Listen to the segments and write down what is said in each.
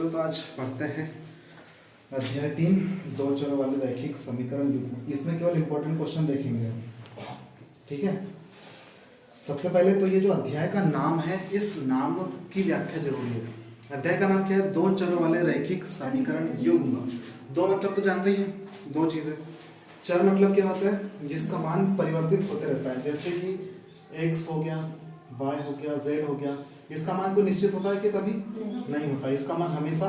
चलो तो आज पढ़ते हैं अध्याय 3 दो चरों वाले रैखिक समीकरण युग्म। इसमें केवल इंपॉर्टेंट क्वेश्चन देखेंगे, ठीक है। सबसे पहले तो ये जो अध्याय का नाम है, इस नाम की व्याख्या जरूरी है। अध्याय का नाम क्या है? दो चरों वाले रैखिक समीकरण युग्म। दो मतलब तो जानते ही हैं, दो चीजें। चर मतलब क्या होता है? जिसका मान परिवर्तित होते रहता है, जैसे कि x हो गया, y हो गया, z हो गया। इसका मान कोई निश्चित होता है कि कभी नहीं होता, इसका मान हमेशा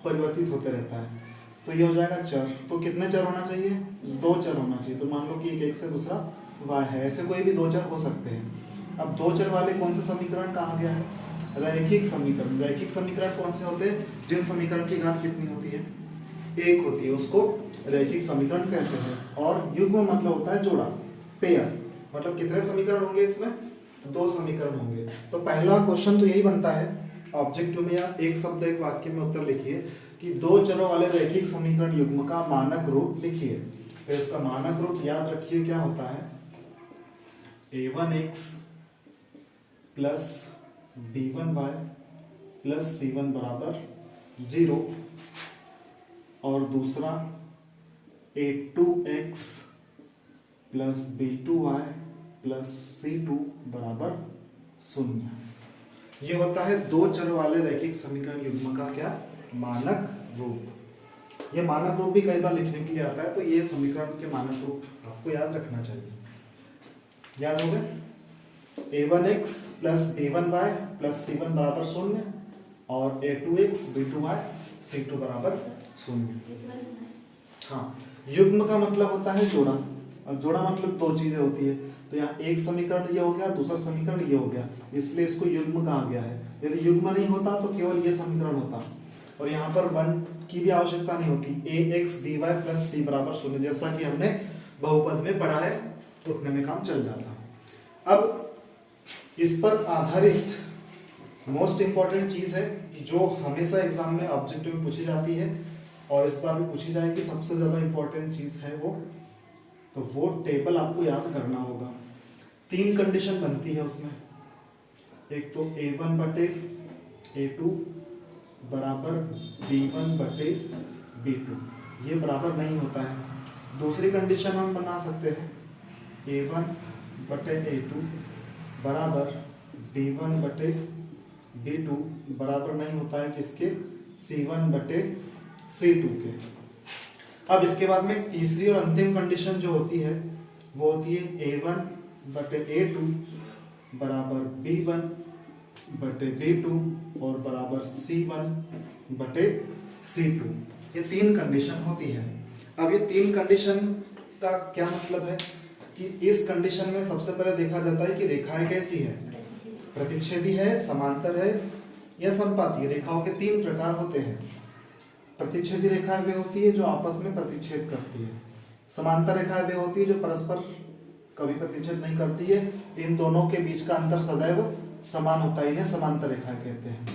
परिवर्तित होते रहता है। तो ये हो जाएगा चर। तो कितने चर होना चाहिए? दो चर होना चाहिए। तो मान लो कि एक x है, दूसरा y है, ऐसे कोई भी दो चर हो सकते हैं। अब दो चर वाले कौन से समीकरण कहा गया है? रैखिक समीकरण। रैखिक समीकरण कौन से होते हैं? जिन समीकरण की घात कितनी होती है? एक होती है, उसको रैखिक समीकरण कहते हैं। और युग्म मतलब होता है जोड़ा, पेयर। मतलब कितने समीकरण होंगे इसमें? दो समीकरण होंगे। तो पहला क्वेश्चन तो यही बनता है ऑब्जेक्टिव में, या एक शब्द एक वाक्य में उत्तर लिखिए कि दो चरों वाले रैखिक समीकरण युग्म का मानक रूप लिखिए। तो इसका मानक रूप याद रखिए क्या होता है? a1x plus b1y plus c1 बराबर 0, और दूसरा a2x plus b2y plus c2 बराबर 0। ये होता है दो चर वाले रैखिक समीकरण युग्म का क्या? मानक रूप। ये मानक रूप भी कई बार लिखने के लिए आता है, तो ये समीकरण के मानक रूप आपको याद रखना चाहिए। याद हो गए? a1x plus b1y plus c1 बराबर 0, और a2x b2y c2 बराबर 0। हाँ, युग्म का मतलब होता है जोड़ा। और जोड़ा मतलब दो चीजें होती है। तो यहाँ एक समीकरण ये हो गया, दूसरा समीकरण ये हो गया, इसलिए इसको युग्म कहा गया है। यदि युग्म नहीं होता तो केवल ये समीकरण होता, और यहाँ पर वन की भी आवश्यकता नहीं होती। ax by प्लस c बराबर 0, जैसा कि हमने बहुपद में पढ़ा है, तो उतने में काम चल जाता। अब इस पर आधारित मोस्ट इंपॉर्टेंट चीज है जो हमेशा एग्जाम में ऑब्जेक्टिव में पूछी जाती है, और इस बार भी पूछी जाएगी। सबसे ज्यादा इंपॉर्टेंट चीज है वो टेबल आपको याद करना होगा। तीन कंडीशन बनती है उसमें। एक तो a1 बटे a2 बराबर b1 बटे b2, ये बराबर नहीं होता है। दूसरी कंडीशन हम बना सकते हैं a1 बटे a2 बराबर b1 बटे b2 बराबर नहीं होता है किसके? c1 बटे c2 के। अब इसके बाद में तीसरी और अंतिम कंडीशन जो होती है वो होती है a1 बटे a2 बराबर b1 बटे b2 और बराबर c1 बटे c2। ये तीन कंडीशन होती है। अब ये तीन कंडीशन का क्या मतलब है कि इस कंडीशन में सबसे पहले देखा जाता है कि रेखाएं कैसी है, प्रतिच्छेदी है, समांतर है या समपाती। रेखाओं के तीन प्रकार होते हैं। प्रतिच्छेदी रेखाएं वे होती है जो आपस में प्रतिच्छेद करती है। समांतर रेखाएं वे होती है जो परस्पर कभी प्रतिच्छेद नहीं करती है। इन दोनों के बीच का अंतर सदैव समान होता है, इन्हें समांतर रेखाएं कहते हैं।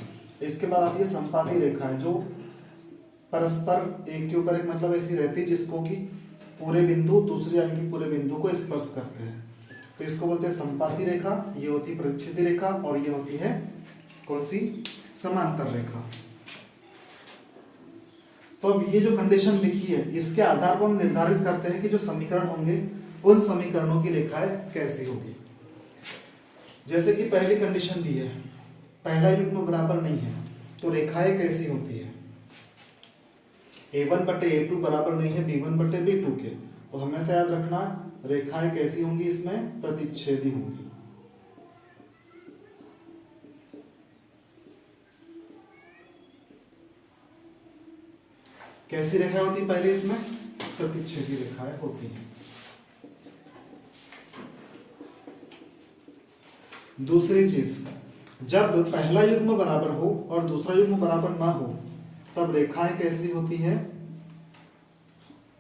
इसके बाद आती है समपाती रेखाएं, जो परस्पर एक के ऊपर एक मतलब ऐसी रहती है जिसको कि पूरे बिंदु दूसरे यानी कि पूरे बिंदु को स्पर्श करते हैं, तो इसको बोलते हैं समपाती रेखा। ये होती है प्रतिच्छेदी रेखा, और ये होती है कौन सी? समांतर रेखा। तो अब ये जो कंडीशन लिखी है, इसके आधार पर हम निर्धारित करते हैं कि जो समीकरण होंगे उन समीकरणों की रेखाएं कैसी होगी। जैसे कि पहली कंडीशन दी है, पहला युग्म बराबर नहीं है, तो रेखाएं कैसी होती है? a1 बटे a2 बराबर नहीं है b1 बटे b2 के, तो हमेशा याद रखना रेखाएं कैसी होंगी? इसमें प्रतिच्छेदी होंगी। कैसी रेखाएं होती? पहले इसमें प्रतिच्छेदी रेखाएं होती हैं। दूसरी चीज, जब पहला युग्म बराबर हो और दूसरा युग्म बराबर ना हो, तब रेखाएं कैसी होती है?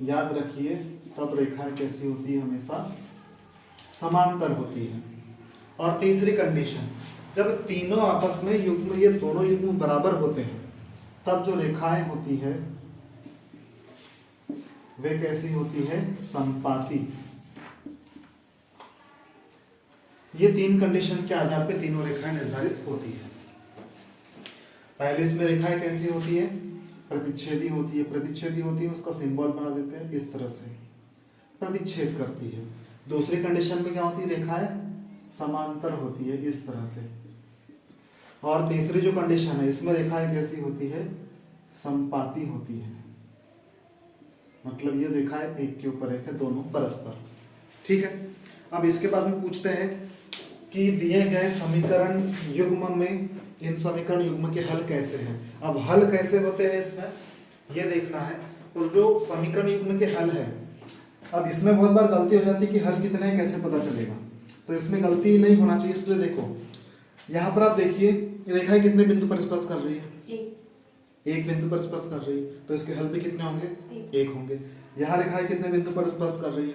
याद रखिए, तब रेखाएं कैसी होती है? हमेशा समांतर होती है। और तीसरी कंडीशन, जब तीनों आपस में युग्म, ये दोनों युग्म बराबर होते हैं, तब जो रेखाएं होती है वे कैसी होती है? समपाती। ये तीन कंडीशन के आधार पे तीनों रेखाएं निर्धारित होती है। पहले इसमें रेखाएं कैसी होती है, प्रतिच्छेदी होती है। प्रतिच्छेदी होती है उसका सिंबल बना देते हैं इस तरह से, प्रतिच्छेद करती है। दूसरी कंडीशन में क्या होती है, रेखाएं समांतर होती है इस तरह से। और तीसरी जो कंडीशन है इसमें रेखाएं कैसी होती है, संपाती होती है, मतलब ये रेखाएं एक के ऊपर एक है, दोनों परस्पर। ठीक है, अब इसके बाद में पूछते हैं कि दिए गए समीकरण युग्म में इन समीकरण युग्म के हल कैसे हैं। अब हल कैसे होते हैं इसमें ये देखना है। तो जो समीकरण युग्म के हल है, अब इसमें बहुत बार गलती हो जाती है कि हल कितने हैं कैसे पता चलेगा, तो इसमें गलती नहीं होना चाहिए। इसलिए देखो यहाँ पर आप देखिए रेखाएं कितने बिंदु पर स्पर्श कर रही है, एक बिंदु पर स्पर्श कर रही है, तो इसके हल भी कितने होंगे, एक होंगे। यहाँ रेखाएं कितने बिंदु पर स्पर्श कर रही है,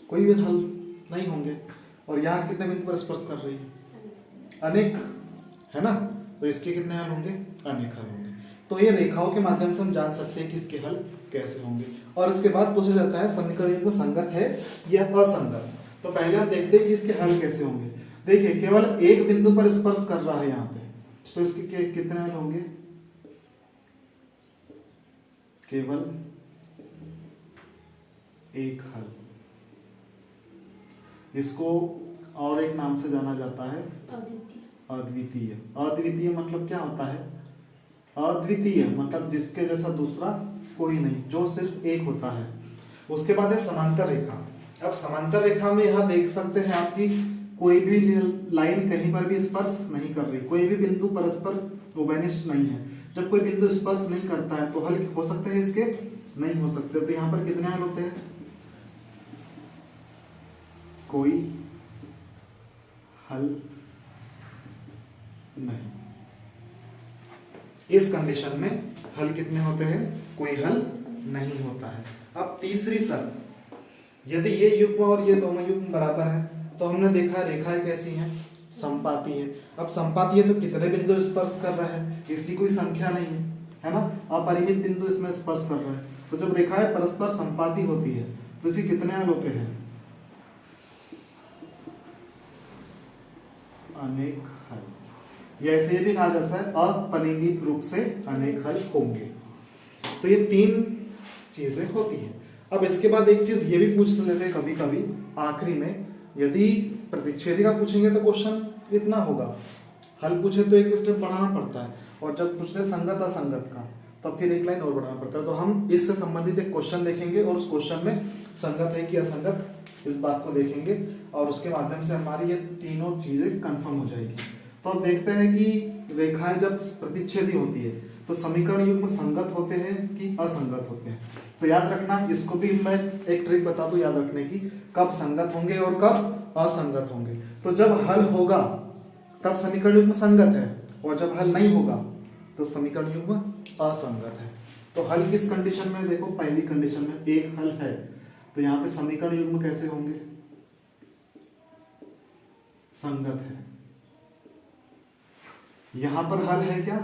कोई भी हल नहीं होंगे। और यहाँ कितने बिंदु पर स्पर्श कर रही है, अनेक, है ना, तो इसके कितने हल होंगे, अनेक हल होंगे। तो ये रेखाओं के माध्यम से हम जान सकते हैं कि इसके हल कैसे होंगे। और इसके बाद पूछा जाता है समीकरण युग्म संगत है या असंगत। तो पहले हम देखते हैं कि इसके हल कैसे होंगे। देखिए केवल एक बिंदु पर स्पर्श कर रहा है यहाँ पे, तो इसके कितने हल होंगे, केवल एक हल। इसको और एक नाम से जाना जाता है अद्वितीय। अद्वितीय मतलब क्या होता है, अद्वितीय मतलब जिसके जैसा दूसरा कोई नहीं, जो सिर्फ एक होता है। उसके बाद है समांतर रेखा। अब समांतर रेखा में यहाँ देख सकते हैं आपकी कोई भी लाइन कहीं पर भी स्पर्श नहीं कर रही, कोई भी बिंदु परस्पर उभयनिष्ठ नहीं है। जब कोई बिंदु स्पर्श नहीं करता है तो हल हो सकते हैं इसके, नहीं हो सकते। तो यहाँ पर कितने हल होते हैं, कोई हल नहीं। इस कंडीशन में हल कितने होते हैं, कोई हल नहीं होता है। अब तीसरी शर्त, यदि ये युग्म और ये दोनों युग्म बराबर है तो हमने देखा रेखाएं कैसी हैं, संपाती है। अब संपाती है तो कितने बिंदु स्पर्श कर रहे हैं, इसकी कोई संख्या नहीं है ना, अपरिमित बिंदु इसमें स्पर्श कर रहे हैं। तो जब रेखाएं परस्पर संपाती होती है तो इसके कितने हल होते हैं, अनेक हल। या ऐसे भी कहा जाता है अपरिमित रूप से अनेक हल होंगे। तो ये तीन चीजें होती हैं। अब इसके बाद एक चीज ये भी पूछ लेते हैं कभी कभी आखिरी में, यदि प्रतिच्छेदी का पूछेंगे तो क्वेश्चन इतना होगा, हल पूछे तो एक स्टेप बढ़ाना पड़ता है, और जब पूछते संगत असंगत का तब फिर एक लाइन और बढ़ाना पड़ता है। तो हम इससे संबंधित एक क्वेश्चन देखेंगे और उस क्वेश्चन में संगत है कि असंगत इस बात को देखेंगे, और उसके माध्यम से हमारी ये तीनों चीजें कंफर्म हो जाएगी। तो हम देखते हैं कि रेखाएं जब प्रतिच्छेदी होती है तो समीकरण युग्म संगत होते हैं कि असंगत होते हैं। तो याद रखना, इसको भी मैं एक ट्रिक बता दूं याद रखने की, कब संगत होंगे और कब असंगत होंगे। तो जब हल होगा तब समीकरण युग्म संगत है, और जब हल नहीं होगा तो समीकरण युग्म असंगत है। तो हल किस कंडीशन में, देखो पहली कंडीशन में एक हल है तो यहाँ पे समीकरण युग्म कैसे होंगे, संगत है। यहां पर हल है क्या,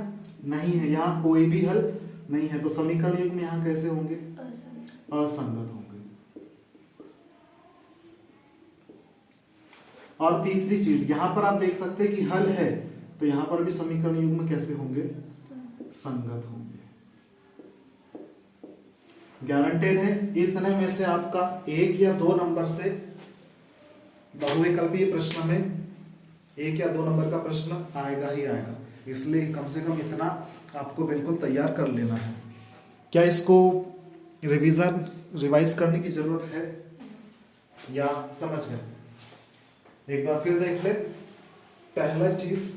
नहीं है, यहां कोई भी हल नहीं है, तो समीकरण युग्म यहां कैसे होंगे, असंगत होंगे। और तीसरी चीज यहां पर आप देख सकते हैं कि हल है तो यहां पर भी समीकरण युग्म कैसे होंगे, संगत होंगे। गारंटेड है इस तरह में से आपका एक या दो नंबर से बहुविकल्पीय प्रश्न में एक या दो नंबर का प्रश्न आएगा ही आएगा, इसलिए कम से कम इतना आपको बिल्कुल तैयार कर लेना है। क्या इसको रिवाइज करने की जरूरत है या समझ गए, एक बार फिर देख ले। पहला चीज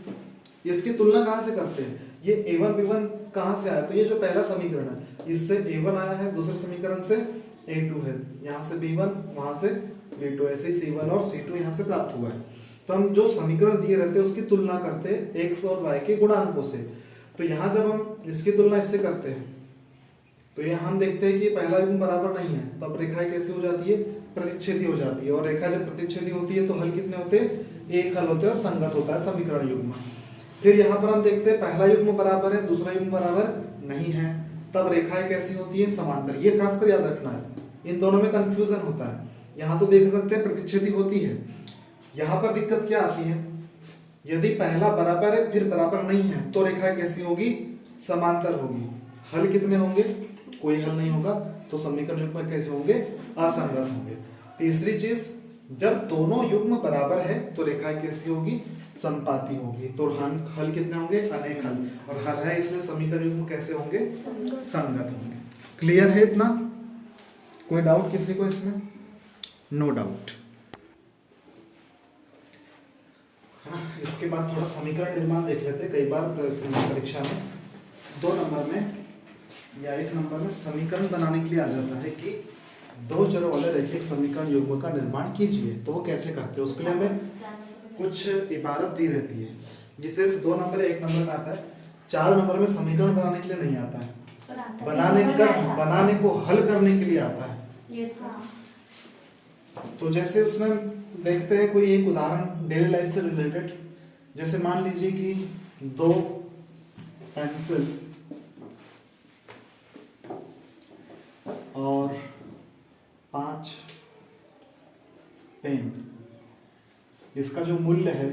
इसकी तुलना कहां से करते हैं, ये a1 b1 कहां से आया, तो ये जो पहला समीकरण है इससे a1 आया है, दूसरे समीकरण से a2 है, यहां से b1 वहां से b2, ऐसे ही c1 और c2 यहां से प्राप्त हुआ है। तो हम जो समीकरण दिए रहते हैं उसकी तुलना करते हैं x और y के गुणांकों से। तो यहाँ जब हम इसकी तुलना इससे करते हैं तो यहाँ हम देखते हैं कि पहला युग्म बराबर नहीं है, तब रेखाएं कैसी हो जाती है, प्रतिच्छेदी हो जाती है। और रेखा जब प्रतिच्छेदी होती है तो हल कितने होते हैं, एक हल होते हैं और संगत होता है समीकरण युग्म। फिर यहाँ पर हम देखते हैं पहला युग्म बराबर है, दूसरा युग्म बराबर नहीं है, तब रेखाएं कैसी होती है, समांतर। ये खासकर याद रखना है, इन दोनों में कंफ्यूजन होता है। यहाँ तो देख सकते हैं प्रतिच्छेदी होती है, यहाँ पर दिक्कत क्या आती है, यदि पहला बराबर है फिर बराबर नहीं है तो रेखा कैसी होगी? समांतर होगी। हल कितने होंगे? कोई हल नहीं होगा, तो समीकरण युग्म कैसे होंगे? असंगत होंगे। तीसरी चीज, जब दोनों युग्म बराबर है तो रेखा कैसी होगी? संपाती होगी। तो हल कितने होंगे? अनेक हल। और हल है इसलिए समीकरण युग्म कैसे होंगे? संगत होंगे। क्लियर है इतना? कोई डाउट किसी को इसमें? No doubt. इसके बाद थोड़ा समीकरण निर्माण देख लेते हैं। कई बार परीक्षा में 2 नंबर में या 1 नंबर में समीकरण बनाने के लिए आ जाता है कि 2 चरों वाले रैखिक समीकरण युग्म का निर्माण कीजिए। तो वो कैसे करते हैं? उसके लिए हमें कुछ इबारत दी रहती है। ये सिर्फ 2 नंबर या 1 नंबर में आता है। 4 नंबर में समीकरण बनाने के लिए नहीं आता है, बनाने को हल करने के लिए आता है। तो जैसे उसमें देखते हैं कोई एक उदाहरण डेली लाइफ से रिलेटेड। जैसे मान लीजिए कि 2 पेंसिल और 5 पेन, इसका जो मूल्य है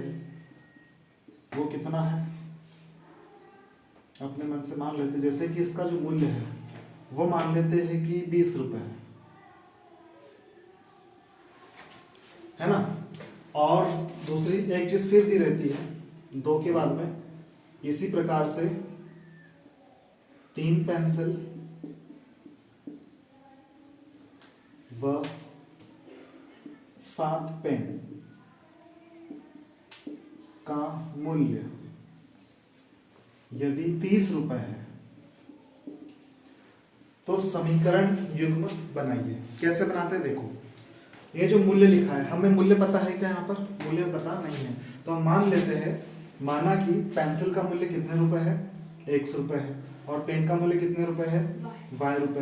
वो कितना है? अपने मन से मान लेते, जैसे कि इसका जो मूल्य है वो मान लेते हैं कि 20 रुपए है ना। और दूसरी एक चीज फिर दी रहती है 2 के बाद में, इसी प्रकार से 3 पेंसिल व 7 पेन का मूल्य यदि 30 रुपए है तो समीकरण युग्म बनाइए। कैसे बनाते हैं देखो, ये जो मूल्य लिखा है, हमें मूल्य पता है क्या? यहाँ पर मूल्य पता नहीं है, तो हम मान लेते हैं, माना कि पेंसिल का मूल्य कितने रुपए है? 100 रुपए है। और पेन का मूल्य कितने रुपए है? y रुपए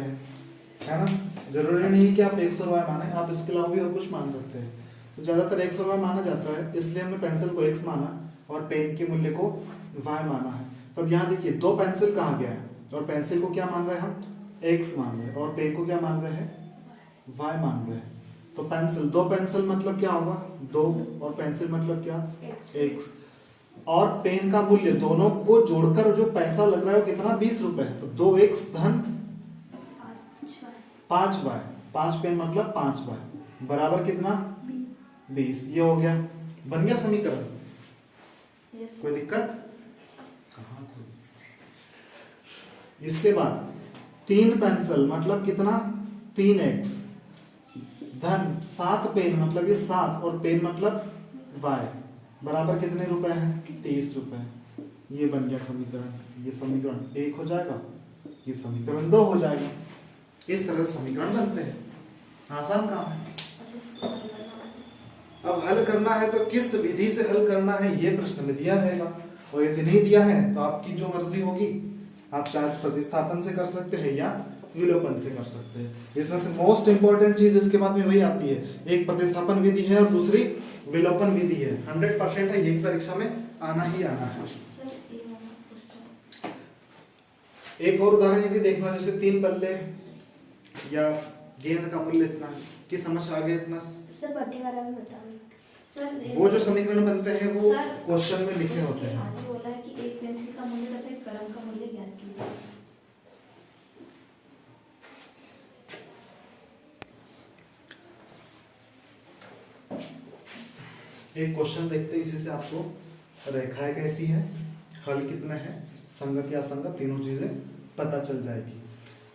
है ना। जरूरी नहीं कि आप 100 रुपए माने, आप इसके अलावा भी और कुछ मान सकते हैं। तो ज्यादातर 100 रुपए माना जाता है, इसलिए हमने पेंसिल को x माना और पेन के मूल्य को y माना है। तब यहाँ देखिए 2 पेंसिल कहा गया है और पेंसिल को क्या मान रहे हैं हम? x मान रहे हैं, और पेन को क्या मान रहे हैं? y मान रहे हैं। तो पेंसिल, 2 पेंसिल मतलब क्या होगा? 2, और पेंसिल मतलब क्या? x। और पेन का मूल्य दोनों को जोड़कर जो पैसा लग रहा है वो कितना? 20 रुपए है। तो 2x धन 5y, 5 पेन मतलब 5y बराबर कितना? 20। ये हो गया, बन गया समीकरण। कोई दिक्कत? इसके बाद 3 पेंसिल मतलब कितना? 3x धन 7 पेन मतलब ये 7, और पेन मतलब y बराबर कितने रुपए है? 30 रुपए। ये बन गया समीकरण। ये समीकरण 1 हो जाएगा, ये समीकरण 2 हो जाएगा। इस तरह से समीकरण बनते हैं। आसान काम है। अब हल करना है तो किस विधि से हल करना है ये प्रश्न में दिया रहेगा, और यदि नहीं दिया है तो आपकी जो मर्जी होगी, आप चाहे प्रतिस्थापन से कर सकते हैं या विलोपन से कर सकते हैं। इसमें से मोस्ट इंपॉर्टेंट चीज इसके बाद में वही आती है, एक प्रतिस्थापन विधि है और दूसरी विलोपन विधि है। 100% है, ये परीक्षा में आना ही आना है। एक और उदाहरण यदि देखना, जैसे 3 बल्ले या गेंद का मूल्य इतना की समझ आ गया इतना? सर बटे वाला भी बताओ सर। वो जो समीकरण बनते हैं वो क्वेश्चन में लिखे होते हैं। आगे बोला है कि एक पेंसिल का मूल्य तथा एक कलम का मूल्य ज्ञात कीजिए। एक क्वेश्चन देखते हैं, इसी से आपको रेखाएं कैसी है, हल कितना है, संगत या असंगत, तीनों चीजें पता चल जाएगी।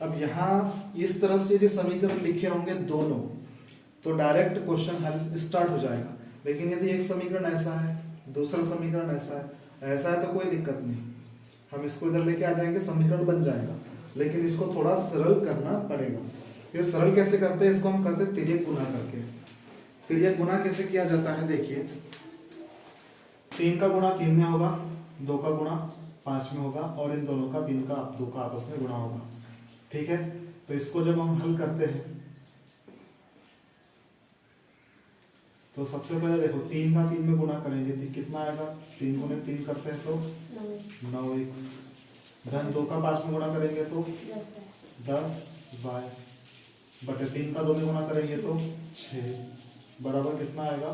अब यहाँ इस तरह से यदि समीकरण लिखे होंगे दोनों, तो डायरेक्ट क्वेश्चन हल स्टार्ट हो जाएगा। लेकिन यदि एक समीकरण ऐसा है, दूसरा समीकरण ऐसा है तो कोई दिक्कत नहीं, हम इसको इधर लेके आ जाएंगे, समीकरण बन जाएगा। लेकिन इसको थोड़ा सरल करना पड़ेगा। ये सरल कैसे करते हैं? इसको हम करते हैं तिर्यक गुना करके। तिर्यक गुना कैसे किया जाता है देखिए, 3 का गुणा 3 में होगा, 2 का गुणा 5 में होगा, और इन दोनों का 3 का 2 का आपस में गुणा होगा। ठीक है, तो इसको जब हम हल करते हैं तो सबसे पहले देखो 3 का 3 में गुणा करेंगे तो कितना आएगा? 3 गुणे 3 करते हैं तो 9x, धन 2 का 5 में गुणा करेंगे तो 10y, बटे 3 का 2 में गुणा करेंगे तो 6, बराबर कितना आएगा?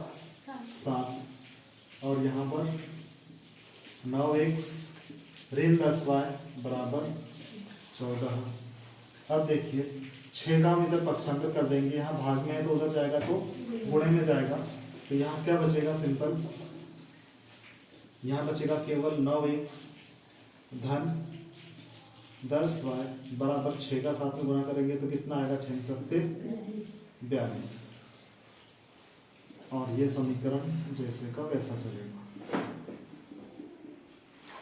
7। और यहाँ पर 9x ऋण 10y बराबर 14। अब देखिए 6 का हम इधर पक्षांतर कर देंगे, यहाँ भाग में है तो उधर जाएगा तो गुणे में जाएगा, तो यहाँ क्या बचेगा सिंपल, यहाँ बचेगा केवल 9x धन 10y बराबर 6 का साथ में गुणा करेंगे तो कितना आएगा, 6 सत्ते 42। और ये समीकरण जैसे का वैसा चलेगा।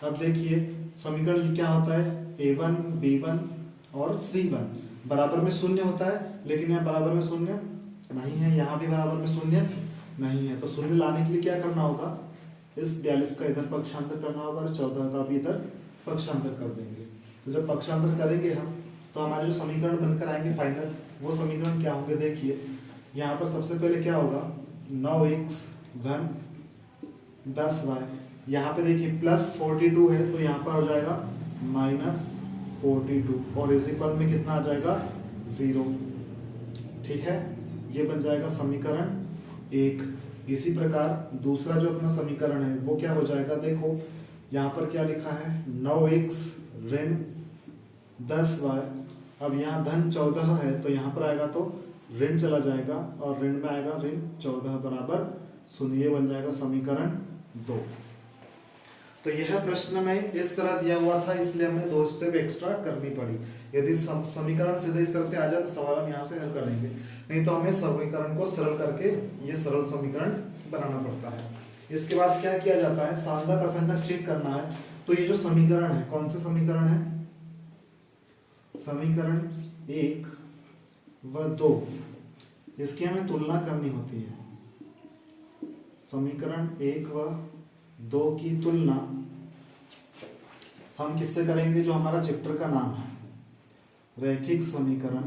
अब देखिए समीकरण क्या होता है, a1 b1 और c1 बराबर में शून्य होता है, लेकिन यहाँ बराबर में शून्य नहीं है, यहाँ भी बराबर में शून्य नहीं है, तो शून्य लाने के लिए क्या करना होगा, इस 42 का इधर पक्षांतर करना होगा और 14 का भी इधर पक्षांतर कर देंगे। तो जब पक्षांतर करेंगे हम तो हमारे जो समीकरण बनकर आएंगे फाइनल, वो समीकरण क्या होंगे, देखिए यहाँ पर सबसे पहले क्या होगा, 9x धन 10y, यहाँ पे देखिए प्लस 42 है तो यहाँ पर हो जाएगा माइनस 42 और इसी पद में कितना आ जाएगा, 0। ठीक है, ये बन जाएगा समीकरण 1। इसी प्रकार दूसरा जो अपना समीकरण है वो क्या हो जाएगा, देखो यहाँ पर क्या लिखा है, 9x ऋण 10y, अब यहाँ धन 14 है तो यहाँ पर आएगा तो ऋण चला जाएगा और ऋण में आएगा ऋण 14 बराबर 0, ये बन जाएगा समीकरण 2। तो यह प्रश्न में इस तरह दिया हुआ था, इसलिए हमें 2 स्टेप एक्स्ट्रा करनी पड़ी। यदि समीकरण सीधे इस तरह से आ जाए तो सवाल हम यहाँ से हल कर लेंगे, नहीं तो हमें समीकरण को सरल करके ये सरल समीकरण बनाना पड़ता है। इसके बाद क्या किया जाता है, सांगत असंगत चेक करना है। तो ये जो समीकरण है, कौन से समीकरण है, समीकरण 1 व 2, इसकी हमें तुलना करनी होती है। समीकरण 1 व 2 की तुलना हम किससे करेंगे, जो हमारा चैप्टर का नाम है रैखिक समीकरण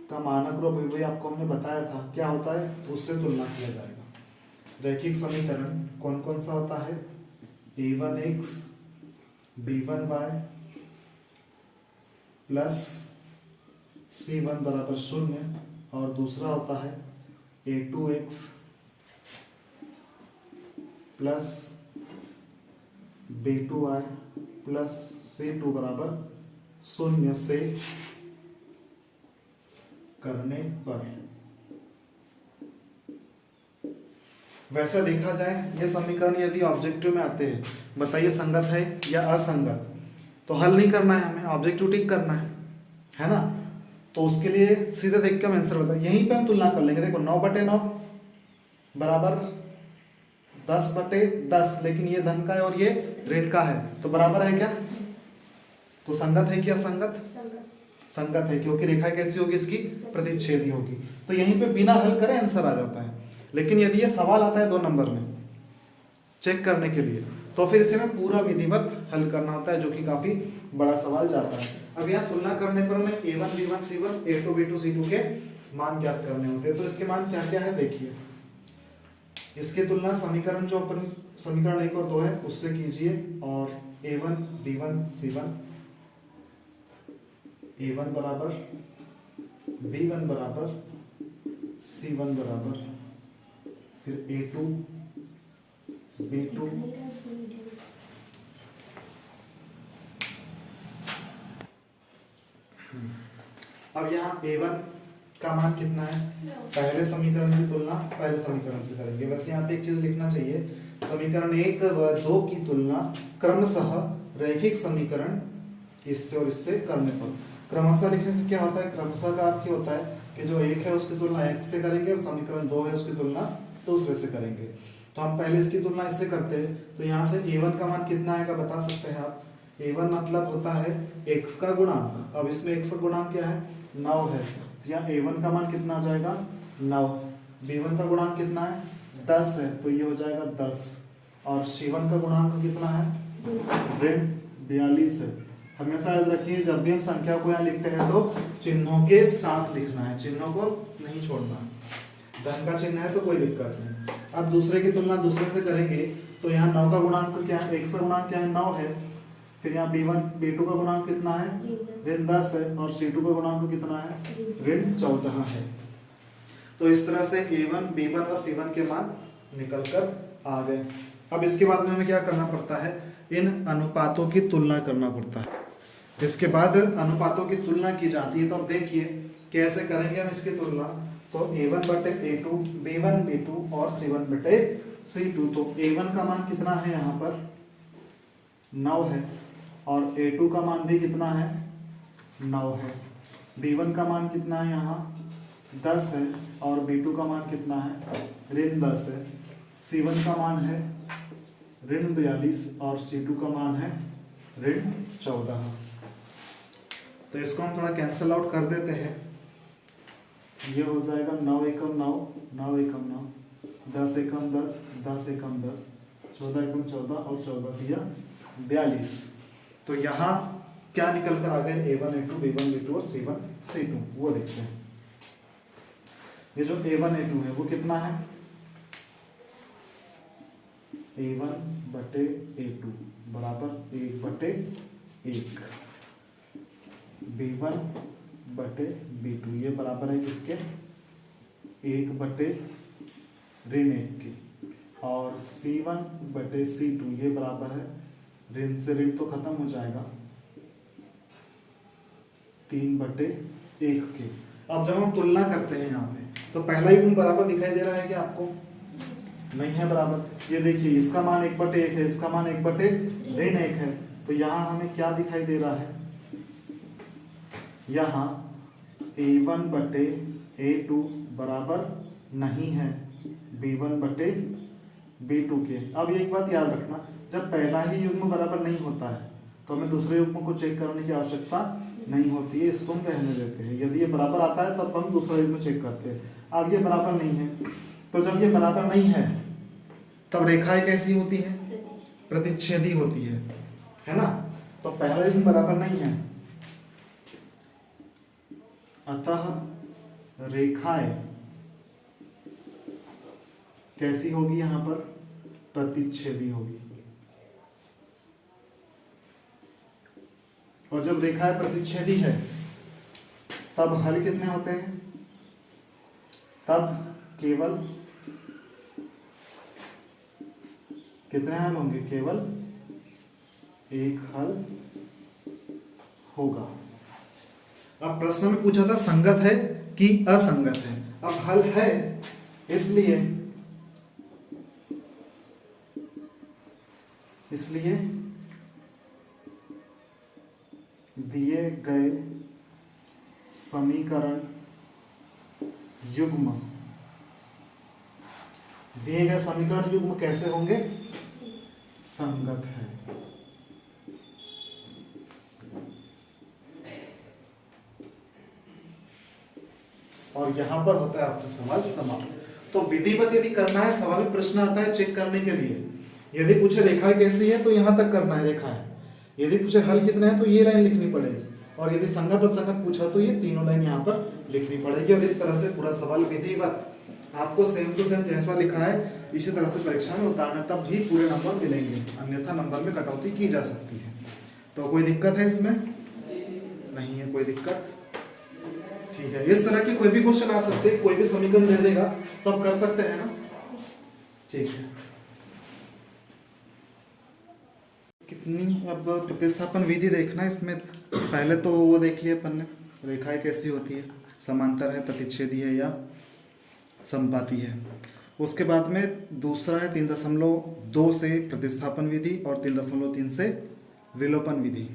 का मानक रूप, भी आपको हमने बताया था क्या होता है, उससे तुलना किया जाएगा। रैखिक समीकरण कौन कौन सा होता है, a1x b1y प्लस c1 बराबर 0, और दूसरा होता है a2x plus b2y plus c2 बराबर 0 से करने पर। वैसा देखा जाए ये समीकरण यदि ऑब्जेक्टिव में आते हैं, बताइए संगत है या असंगत, तो हल नहीं करना है हमें, ऑब्जेक्टिव टिक करना है ना। तो उसके लिए सीधे देख के हम आंसर बताएं, यहीं पे हम तुलना कर लेंगे। देखो 9/9 बराबर 10/10, लेकिन ये धन का है और ये ऋण का है, तो बराबर है क्या, तो संगत है क्या, संगत संगत है, क्योंकि रेखा कैसी होगी, इसकी प्रतिच्छेदी होगी। तो यहीं पे बिना हल करे आंसर आ जाता है। लेकिन यदि ये सवाल आता है 2 नंबर में चेक करने के लिए, तो फिर इसे में पूरा विधिवत हल करना होता है, जो कि काफी बड़ा सवाल जाता है। अब यहाँ तुलना करने पर हमें a1 b1 c1 a2 b2 c2 के मान ज्ञात करने होते हैं। तो इसके मान क्या क्या है, देखिए इसकी तुलना समीकरण जो अपन समीकरण 1 और 2 है उससे कीजिए, और a1 b1 c1 a1 बराबर b1 बराबर c1 बराबर फिर a2 b2 अब यहाँ a1 का मान कितना है, पहले समीकरण की तुलना पहले समीकरण से करेंगे। वैसे यहाँ पे एक चीज लिखना चाहिए, समीकरण 1 व 2 की तुलना क्रमशः रैखिक समीकरण इससे और इससे करने पर। क्रमशः लिखने से क्या होता है, क्रमशः का अर्थ ही होता है कि जो 1 है उसकी तुलना 1 से करेंगे और समीकरण 2 है उसकी तुलना दूसरे से करेंगे। तो हम पहले इसकी तुलना इससे करते हैं, तो यहाँ से a1 का मान कितना आएगा बता सकते हैं आप। a1 मतलब होता है x का गुणांक, अब इसमें x का गुणांक क्या है, 9 है, तो यहाँ a1 का मान कितना आ जाएगा 9, b1 का गुणांक कितना है 10 है, तो ये हो जाएगा 10, और c1 का गुणांक कितना है ऋण 42 है। हमेशा याद रखिए जब भी हम संख्या को यहाँ लिखते हैं तो चिन्हों के साथ लिखना है, चिन्हों को नहीं छोड़ना। धन का चिन्ह है तो कोई दिक्कत नहीं। अब दूसरे की तुलना दूसरे से करेंगे, तो यहाँ 9 का गुणांक क्या है, x का गुणांक क्या है 9 है, फिर यहाँ b1 b2 का गुणांक कितना है ऋण 10 है, और c2 का गुणांक कितना है ऋण 14 है। तो इस तरह से a1 b1 और c1 के मान निकल कर आ गए। अब इसके बाद में हमें क्या करना पड़ता है, इन अनुपातों की तुलना करना पड़ता है। इसके बाद अनुपातों की तुलना की जाती है। तो अब देखिए कैसे करेंगे हम इसकी तुलना। तो a1 बटे a2, b1 b2 और c1 बटे c2। तो a1 का मान कितना है यहाँ पर 9 है, और a2 का मान भी कितना है 9 है। b1 का मान कितना है यहाँ 10 है, और b2 का मान कितना है ऋण 10 है। c1 का मान है ऋण 42 और c2 का मान है ऋण 14। तो इसको हम थोड़ा कैंसल आउट कर देते हैं। ये हो जाएगा 9 एकम 9, 9 एकम 9, 10 एकम 10, 10 एकम 10, 14 एकम 14 और 14 दिया 42। तो यहाँ क्या निकल कर आ गए a1 a2 b1 b2 और c1 c2, वो देखते हैं। ये जो a1 a2 है वो कितना है a1 बटे a2 बराबर 1 बटे 1, b1 बटे b2 ये बराबर है किसके 1 बटे ऋण 1 के, और c1 बटे c2 ये बराबर है ऋण से ऋण तो खत्म हो जाएगा 3 बटे 1 के। अब जब हम तुलना करते हैं यहाँ पे तो पहला युग्म बराबर दिखाई दे रहा है क्या आपको, नहीं है बराबर। ये देखिए इसका मान 1 बटे 1 है, इसका मान 1 बटे ऋण 1 है। तो यहाँ हमें क्या दिखाई दे रहा है, यहाँ a1 बटे a2 बराबर नहीं है b1 बटे b2 के। अब एक बात याद रखना, जब पहला ही युग्म बराबर नहीं होता है तो हमें दूसरे युग्म को चेक करने की आवश्यकता नहीं होती है, इसको हम रहने देते हैं। यदि ये बराबर आता है तो अब हम दूसरा युग्म चेक करते हैं। अब ये बराबर नहीं है, तो जब ये बराबर नहीं है तब रेखाएं कैसी होती है, प्रतिच्छेदी होती है ना। तो पहला युग्म बराबर नहीं है, अतः रेखाएं कैसी होगी, यहां पर प्रतिच्छेदी होगी। और जब रेखाएं प्रतिच्छेदी है तब हल कितने होते हैं, तब केवल कितने हल होंगे, केवल एक हल होगा। अब प्रश्न में पूछा था संगत है कि असंगत है। अब हल है, इसलिए दिए गए समीकरण युग्म, दिए गए समीकरण युग्म कैसे होंगे, संगत है। और यहां पर होता है आपका सवाल समाप्त। तो विधिवत यदि करना है, सवाल में प्रश्न आता है चेक करने के लिए। यदि पूछे रेखाएं कैसी है तो यहां तक करना है रेखा है, यदि पूछे हल कितना है तो ये लाइन लिखनी पड़ेगी, और यदि संगत असंगत पूछा तो ये तीनों लाइन यहाँ पर लिखनी पड़ेगी। और इस तरह से पूरा सवाल विधिवत आपको सेम टू सेम जैसा लिखा है इसी तरह से परीक्षा में उतारना, तब भी पूरे नंबर मिलेंगे, अन्यथा नंबर में कटौती की जा सकती है। तो कोई दिक्कत है इसमें, नहीं है कोई दिक्कत, ठीक है। इस तरह के कोई भी क्वेश्चन आ सकते हैं, कोई भी समीकरण दे देगा तो आप कर सकते हैं ना, ठीक है। कितनी अब प्रतिस्थापन विधि देखना है इसमें, पहले तो वो देख लिए अपन ने रेखाएं कैसी होती है, समांतर है, प्रतिच्छेदी है या समपाती है। उसके बाद में दूसरा है 3.2 से प्रतिस्थापन विधि और 3.3 से विलोपन विधि।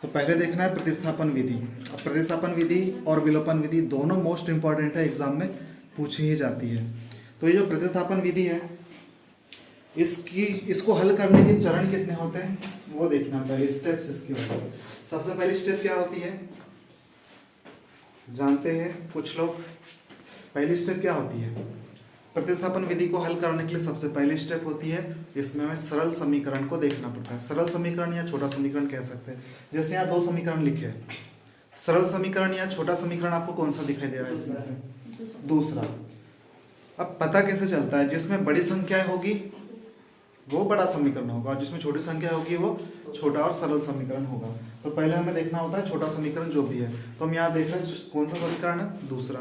तो पहले देखना है प्रतिस्थापन विधि। अब प्रतिस्थापन विधि और विलोपन विधि दोनों मोस्ट इंपॉर्टेंट है, एग्जाम में पूछी ही जाती है। तो ये जो प्रतिस्थापन विधि है इसको हल करने के चरण कितने होते हैं वो देखना, पहले स्टेप्स इसकी होती है। सबसे पहली स्टेप क्या होती है जानते हैं कुछ लोग, पहली स्टेप क्या होती है, प्रतिस्थापन विधि को हल करने के लिए सबसे पहली स्टेप होती है, इसमें हमें सरल समीकरण को देखना पड़ता है। सरल समीकरण या छोटा समीकरण कह सकते हैं। जैसे यहाँ 2 समीकरण लिखे हैं, सरल समीकरण या छोटा समीकरण आपको कौन सा दिखाई दे रहा है इसमें से, दूसरा। अब पता कैसे चलता है, जिसमें बड़ी संख्या होगी वो बड़ा समीकरण होगा, और जिसमें छोटी संख्या होगी वो छोटा और सरल समीकरण होगा। तो पहले हमें देखना होता है छोटा समीकरण जो भी है। तो हम यहाँ देख रहे हैं कौन सा समीकरण है, दूसरा।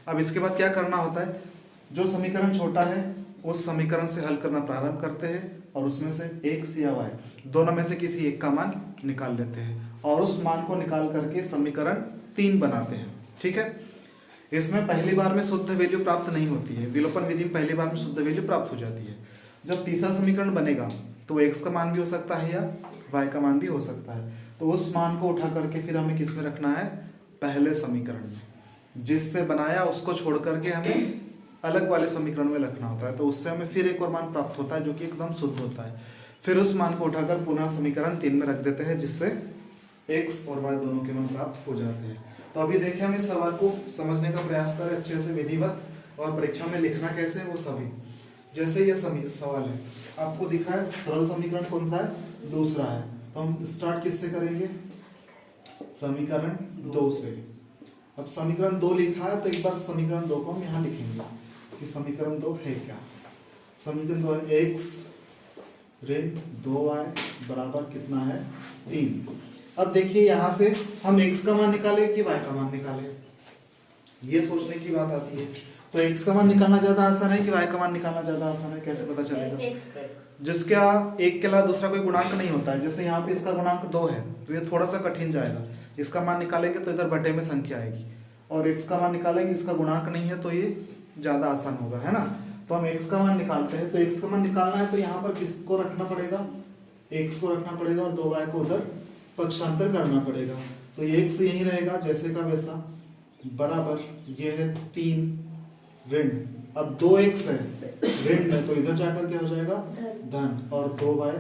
अब इसके बाद क्या करना होता है, जो समीकरण छोटा है उस समीकरण से हल करना प्रारंभ करते हैं और उसमें से x या y दोनों में से किसी एक का मान निकाल लेते हैं और उस मान को निकाल करके समीकरण 3 बनाते हैं। ठीक है, इसमें पहली बार में शुद्ध वैल्यू प्राप्त नहीं होती है, विलोपन विधि में पहली बार में शुद्ध वैल्यू प्राप्त हो जाती है। जब तीसरा समीकरण बनेगा तो x का मान भी हो सकता है या y का मान भी हो सकता है, तो उस मान को उठा करके फिर हमें किस में रखना है, पहले समीकरण में। जिससे बनाया उसको छोड़ करके हमें अलग वाले समीकरण में रखना होता है, तो उससे हमें फिर एक और मान प्राप्त होता है जो कि एकदम शुद्ध होता है। फिर उस मान को उठाकर पुनः समीकरण 3 में रख देते हैं, जिससे x और y दोनों के मान प्राप्त हो जाते हैं। तो अभी देखिए हम इस सवाल को समझने का प्रयास करें अच्छे से विधिवत, और परीक्षा में लिखना कैसे है वो सभी। जैसे ये सवाल है, आपको दिख रहा है सरल समीकरण कौन सा है, दूसरा है, तो हम स्टार्ट किससे करेंगे, समीकरण 2 से। अब समीकरण 2 लिखा है तो एक बार समीकरण 2 को हम यहाँ लिखेंगे कि समीकरण 2 है क्या। समीकरण 2 है x ऋण 2y बराबर कितना है, 3। अब देखिए यहाँ से हम x का मान निकाले कि y का मान निकाले, ये सोचने की बात आती है। तो x का मान निकालना ज्यादा आसान है कि y का मान निकालना ज्यादा आसान है, कैसे पता चलेगा, जिसका एक के अलावा दूसरा कोई गुणांक नहीं होता है। जैसे यहाँ पे इसका गुणांक 2 है तो ये थोड़ा सा कठिन जाएगा, इसका मान निकालेंगे तो इधर बटे में संख्या आएगी, और x का मान निकालेंगे इसका गुणांक नहीं है तो ये ज्यादा आसान होगा, है ना। तो हम x का मान निकालते हैं, तो x का मान निकालना है तो यहाँ पर किसको रखना पड़ेगा, x को रखना पड़ेगा और 2y को उधर पक्षांतर करना पड़ेगा। तो ये x यही रहेगा जैसे का वैसा, बराबर ये है 3 ऋण, अब 2x है ऋण में तो इधर जाकर क्या हो जाएगा, धन, और 2y